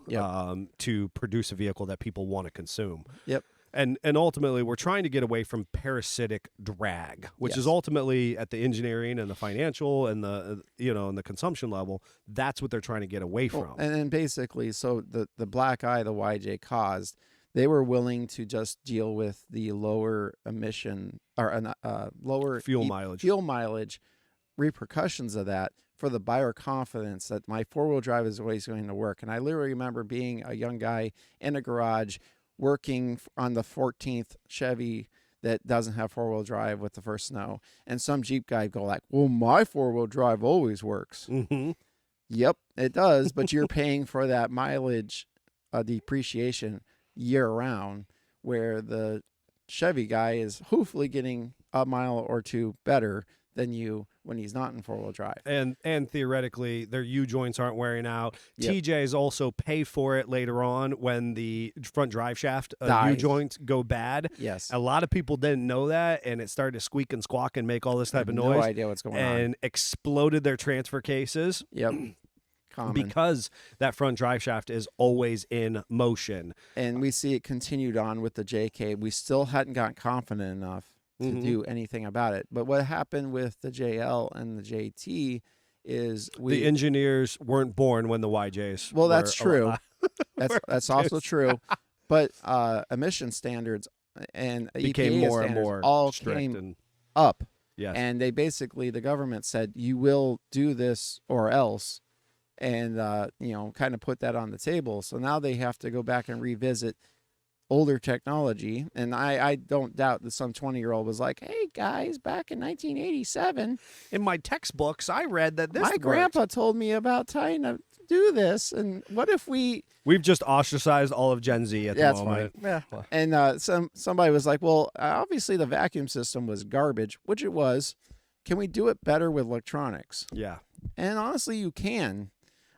Speaker 6: to produce a vehicle that people want to consume.
Speaker 4: Yep.
Speaker 6: And ultimately, we're trying to get away from parasitic drag, which is ultimately at the engineering and the financial and the and the consumption level. That's what they're trying to get away from.
Speaker 4: And then basically, so the black eye the YJ caused, they were willing to just deal with the lower emission or lower
Speaker 6: Fuel mileage
Speaker 4: repercussions of that for the buyer confidence that my 4-wheel drive is always going to work. And I literally remember being a young guy in a garage working on the 14th Chevy that doesn't have 4-wheel drive with the first snow, and some Jeep guy go like, well, my 4-wheel drive always works.
Speaker 6: Mm-hmm.
Speaker 4: Yep, it does, but you're paying for that mileage depreciation year round, where the Chevy guy is hopefully getting a mile or two better than you when he's not in 4-wheel drive.
Speaker 6: And theoretically, their U-joints aren't wearing out.
Speaker 4: Yep.
Speaker 6: TJs also pay for it later on when the front drive shaft U-joints go bad.
Speaker 4: Yes.
Speaker 6: A lot of people didn't know that, and it started to squeak and squawk and make all this type of noise.
Speaker 4: No idea what's going on.
Speaker 6: And exploded their transfer cases.
Speaker 4: Yep. Common.
Speaker 6: Because that front drive shaft is always in motion.
Speaker 4: And we see it continued on with the JK. We still hadn't gotten confident enough to do anything about it. But what happened with the JL and the JT is
Speaker 6: the engineers weren't born when the YJs.
Speaker 4: Well, that's true. That's also true. But emission standards and
Speaker 6: became
Speaker 4: EPA
Speaker 6: more and
Speaker 4: standards
Speaker 6: more
Speaker 4: all
Speaker 6: strict
Speaker 4: came up.
Speaker 6: Yes.
Speaker 4: And they basically, the government said, you will do this or else, and kind of put that on the table. So now they have to go back and revisit older technology. And I don't doubt that some 20-year-old was like, hey guys, back in 1987
Speaker 6: in my textbooks I read that
Speaker 4: my grandpa told me about trying to do this, and what if
Speaker 6: we've just ostracized all of Gen Z at the moment.
Speaker 7: Yeah. Well.
Speaker 4: And somebody was like, well, obviously the vacuum system was garbage, which it was. Can we do it better with electronics?
Speaker 6: Yeah.
Speaker 4: And honestly, you can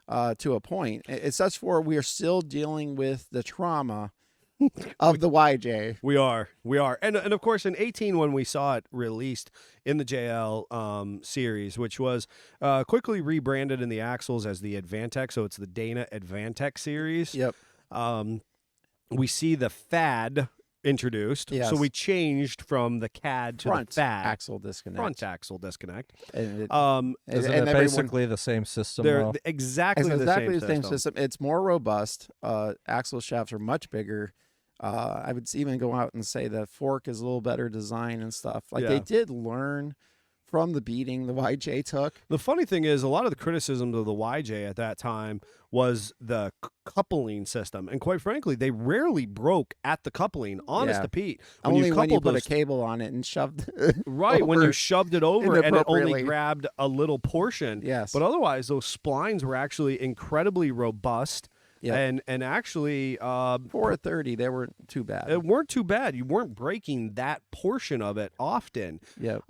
Speaker 4: to a point. It's such for we are still dealing with the trauma of the YJ.
Speaker 6: We are. And of course, in 18, when we saw it released in the JL series, which was quickly rebranded in the axles as the Advantech, so it's the Dana Advantech series.
Speaker 4: Yep.
Speaker 6: We see the FAD introduced.
Speaker 4: Yes.
Speaker 6: So we changed from the CAD to
Speaker 4: Front
Speaker 6: the FAD.
Speaker 4: axle disconnect.
Speaker 6: Front axle disconnect.
Speaker 4: And
Speaker 7: Isn't
Speaker 4: and
Speaker 7: it
Speaker 4: everyone-
Speaker 7: basically the same system?
Speaker 6: They're
Speaker 7: though?
Speaker 6: exactly the same
Speaker 4: system. It's more robust. Axle shafts are much bigger. I would even go out and say the fork is a little better design and stuff. Like
Speaker 6: Yeah.
Speaker 4: they did learn from the beating the YJ took.
Speaker 6: The funny thing is, a lot of the criticism of the YJ at that time was the coupling system, and quite frankly, they rarely broke at the coupling. Honest
Speaker 4: Yeah.
Speaker 6: to Pete,
Speaker 4: Only when you
Speaker 6: coupled
Speaker 4: put
Speaker 6: those,
Speaker 4: a cable on it and shoved
Speaker 6: right when
Speaker 4: over
Speaker 6: you shoved it over and it only
Speaker 4: inappropriately.
Speaker 6: grabbed a little portion.
Speaker 4: Yes.
Speaker 6: But otherwise, those splines were actually incredibly robust.
Speaker 4: Yep.
Speaker 6: And actually,
Speaker 4: For a 30, they weren't too bad.
Speaker 6: it weren't too bad. You weren't breaking that portion of it often.
Speaker 4: Yep.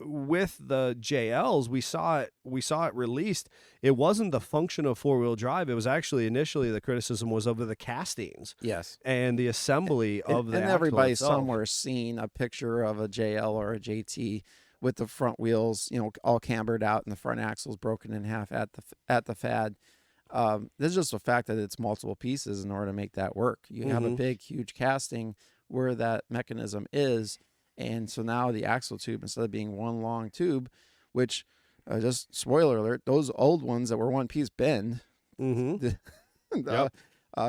Speaker 6: With the JLs, we saw it released. It wasn't the function of four-wheel drive. It was actually initially the criticism was over the castings
Speaker 4: Yes.
Speaker 6: and the assembly of the
Speaker 4: And
Speaker 6: axle
Speaker 4: everybody's
Speaker 6: itself.
Speaker 4: somewhere seen a picture of a JL or a JT with the front wheels, all cambered out and the front axles broken in half at the fad. This is just a fact that it's multiple pieces in order to make that work. You have a big, huge casting where that mechanism is, and so now the axle tube, instead of being one long tube, which just spoiler alert, those old ones that were one piece bend,
Speaker 6: Yep.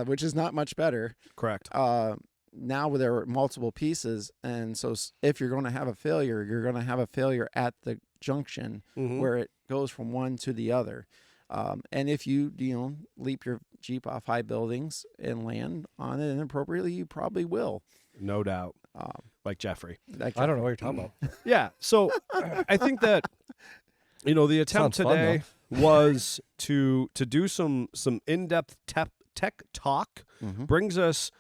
Speaker 4: which is not much better.
Speaker 6: Correct.
Speaker 4: Now there are multiple pieces, and so if you're going to have a failure, you're going to have a failure at the junction where it goes from one to the other. And if you leap your Jeep off high buildings and land on it inappropriately, you probably will.
Speaker 6: No doubt. Like Jeffrey.
Speaker 7: I don't know what you're talking about.
Speaker 6: Yeah. So I think that the attempt
Speaker 7: Sounds fun,
Speaker 6: today was to do some in-depth tech talk. Brings us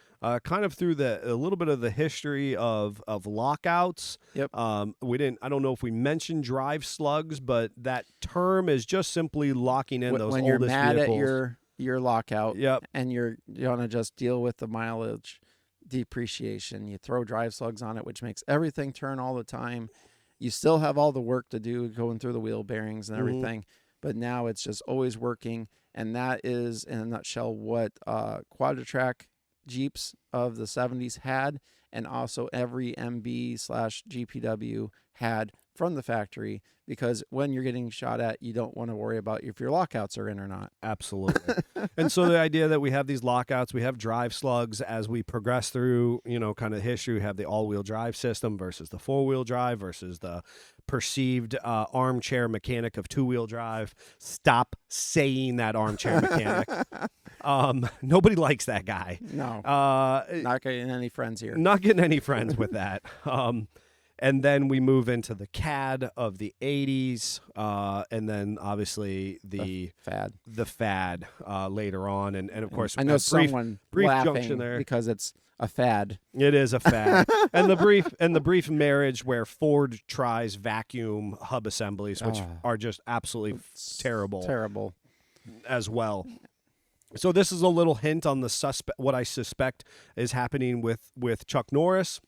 Speaker 6: kind of through a little bit of the history of lockouts.
Speaker 4: Yep.
Speaker 6: I don't know if we mentioned drive slugs, but that term is just simply locking in those
Speaker 4: when
Speaker 6: oldest
Speaker 4: you're mad
Speaker 6: vehicles.
Speaker 4: at your lockout,
Speaker 6: Yep.
Speaker 4: and you're going to just deal with the mileage depreciation, you throw drive slugs on it, which makes everything turn all the time. You still have all the work to do going through the wheel bearings and everything, but now it's just always working. And that is, in a nutshell, what Quadra-Track Jeeps of the 70s had, and also every MB/GPW had from the factory, because when you're getting shot at, you don't want to worry about if your lockouts are in or not.
Speaker 6: Absolutely. And so the idea that we have these lockouts, we have drive slugs as we progress through, kind of history. We have the all-wheel drive system versus the four-wheel drive versus the perceived armchair mechanic of two-wheel drive. Stop saying that armchair mechanic. Nobody likes that guy.
Speaker 4: No, not getting any friends here.
Speaker 6: Not getting any friends with that. And then we move into the CAD of the 80s, and then obviously the
Speaker 4: fad
Speaker 6: later on, and of course
Speaker 4: I know
Speaker 6: a
Speaker 4: someone
Speaker 6: brief
Speaker 4: laughing
Speaker 6: junction there.
Speaker 4: because it's a fad.
Speaker 6: It is a fad, and the brief marriage where Ford tries vacuum hub assemblies, which are just absolutely terrible as well. So this is a little hint on what I suspect is happening with Chuck Norris.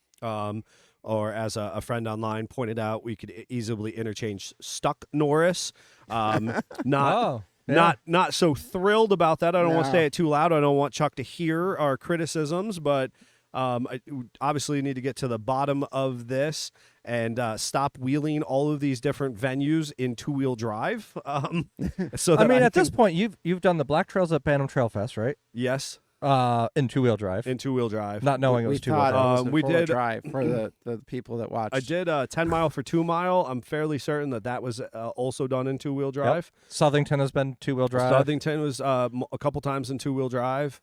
Speaker 6: Or as a friend online pointed out, we could easily interchange Stuck Norris. Not so thrilled about that. I don't want to say it too loud. I don't want Chuck to hear our criticisms, but I obviously need to get to the bottom of this and stop wheeling all of these different venues in two-wheel drive. So that
Speaker 7: at this point, you've done the Black Trails at Bantam Trail Fest, right?
Speaker 6: Yes.
Speaker 7: In two-wheel drive.
Speaker 6: Not
Speaker 7: knowing it was two-wheel drive.
Speaker 4: We did drive for the people that watched.
Speaker 6: I did 10 mile for 2 mile. I'm fairly certain that was also done in two-wheel drive.
Speaker 7: Yep. Southington has been two-wheel drive.
Speaker 6: Southington was a couple times in two-wheel drive.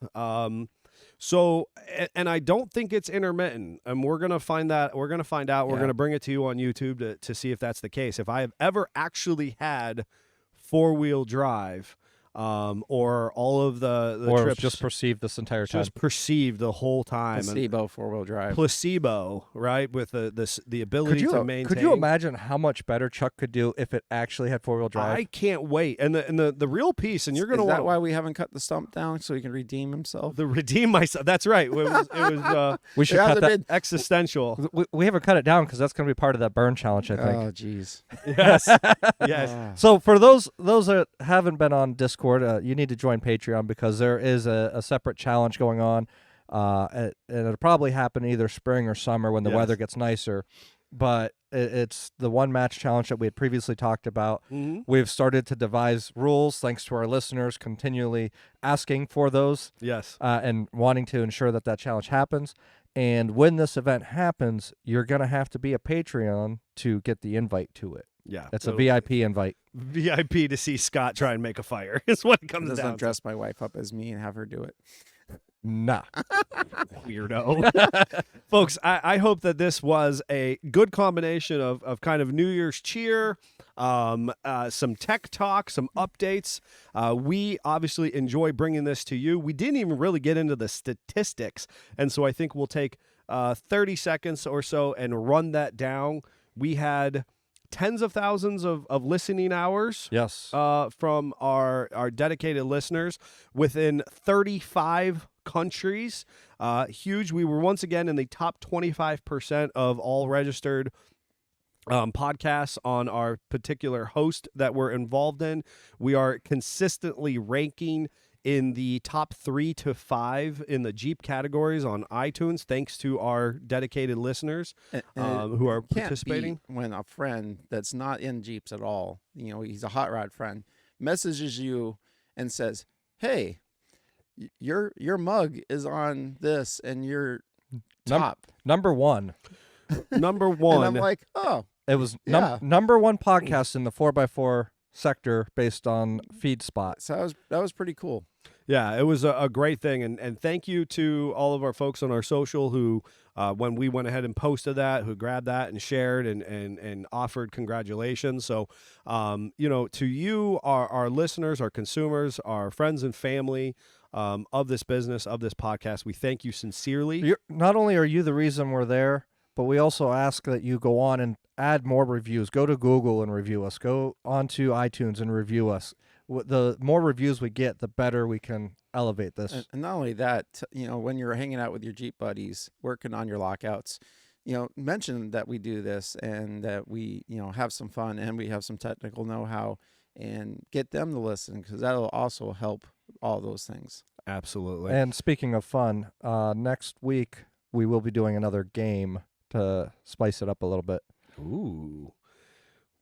Speaker 6: So, and I don't think it's intermittent, and we're gonna find that. We're gonna find out. We're gonna bring it to you on YouTube to see if that's the case. If I have ever actually had four-wheel drive. Or all of the
Speaker 7: or
Speaker 6: trips
Speaker 7: just perceived this entire time.
Speaker 6: Just perceived the whole time.
Speaker 4: Placebo four-wheel drive.
Speaker 6: Placebo, right? With the ability to maintain.
Speaker 7: Could you imagine how much better Chuck could do if it actually had four-wheel drive?
Speaker 6: I can't wait. And the real piece, and you're going to
Speaker 4: Is
Speaker 6: want
Speaker 4: that why we haven't cut the stump down so he can redeem himself?
Speaker 6: the redeem myself. That's right. It was
Speaker 7: we should cut that.
Speaker 6: Existential.
Speaker 7: We haven't cut it down because that's going to be part of that burn challenge, I think.
Speaker 4: Oh, jeez.
Speaker 6: Yes. Yes.
Speaker 7: So for those that haven't been on Discord, you need to join Patreon because there is a separate challenge going on, and it'll probably happen either spring or summer when the weather gets nicer. but it's the one match challenge that we had previously talked about.
Speaker 6: Mhm.
Speaker 7: We've started to devise rules thanks to our listeners continually asking for those
Speaker 6: Yes.
Speaker 7: and wanting to ensure that that challenge happens. And when this event happens, you're going to have to be a Patreon to get the invite to it.
Speaker 6: Yeah.
Speaker 7: It's a
Speaker 6: It'll-
Speaker 7: VIP invite.
Speaker 6: VIP to see Scott try and make a fire is what it comes
Speaker 4: Doesn't
Speaker 6: down
Speaker 4: dress my wife up as me and have her do it.
Speaker 7: Nah.
Speaker 6: to. Weirdo. Folks, I hope that this was a good combination of kind of New Year's cheer, some tech talk, some updates. We obviously enjoy bringing this to you. We didn't even really get into the statistics, and so I think we'll take 30 seconds or so and run that down. We had tens of thousands of listening hours
Speaker 7: Yes.
Speaker 6: from our dedicated listeners within 35 countries. Huge. We were once again in the top 25% of all registered podcasts on our particular host that we're involved in. We are consistently ranking in the top 3 to 5 in the Jeep categories on iTunes, thanks to our dedicated listeners who are
Speaker 4: Can't
Speaker 6: participating.
Speaker 4: beat when a friend that's not in Jeeps at all, he's a hot rod friend, messages you and says, "Hey, your mug is on this and you're top."
Speaker 7: Number one.
Speaker 6: Number one.
Speaker 4: And I'm like, "Oh,
Speaker 7: It was
Speaker 4: Yeah.
Speaker 7: number one podcast in the 4x4 sector based on FeedSpot.
Speaker 4: so that was pretty cool."
Speaker 6: Yeah, it was a great thing. And thank you to all of our folks on our social who, when we went ahead and posted that, who grabbed that and shared and offered congratulations. So, to you, our listeners, our consumers, our friends and family of this business, of this podcast, we thank you sincerely.
Speaker 7: Not only are you the reason we're there, but we also ask that you go on and add more reviews. Go to Google and review us. Go onto iTunes and review us. The more reviews we get, the better we can elevate this.
Speaker 4: And not only that, when you're hanging out with your Jeep buddies, working on your lockouts, mention that we do this and that we, have some fun and we have some technical know-how, and get them to listen, because that'll also help all those things.
Speaker 6: Absolutely.
Speaker 7: And speaking of fun, next week we will be doing another game to spice it up a little bit.
Speaker 6: Ooh.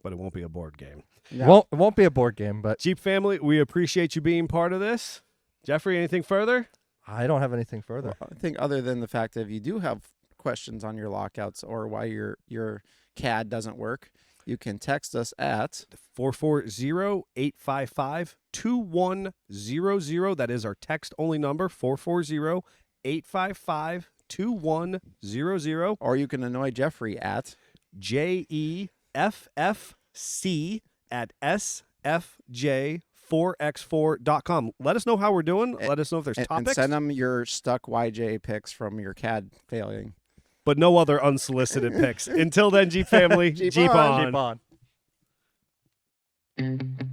Speaker 6: But it won't be a board game.
Speaker 4: Yeah.
Speaker 7: It won't be a board game, but
Speaker 6: Jeep family, we appreciate you being part of this. Jeffrey, anything further?
Speaker 7: I don't have anything further.
Speaker 4: Well, I think other than the fact that if you do have questions on your lockouts or why your CAD doesn't work, you can text us at
Speaker 6: 440-855-2100. That is our text-only number, 440-855-2100.
Speaker 4: or you can annoy Jeffrey at
Speaker 6: JEFFC@SFJ4x4.com. Let us know how we're doing. Let us know if there's
Speaker 4: and
Speaker 6: topics,
Speaker 4: send them your stuck YJ pics from your CAD failing.
Speaker 6: but no other unsolicited pics. Until then, Jeep family,
Speaker 4: Jeep
Speaker 6: Jeep
Speaker 4: on.
Speaker 6: on.
Speaker 7: Keep on.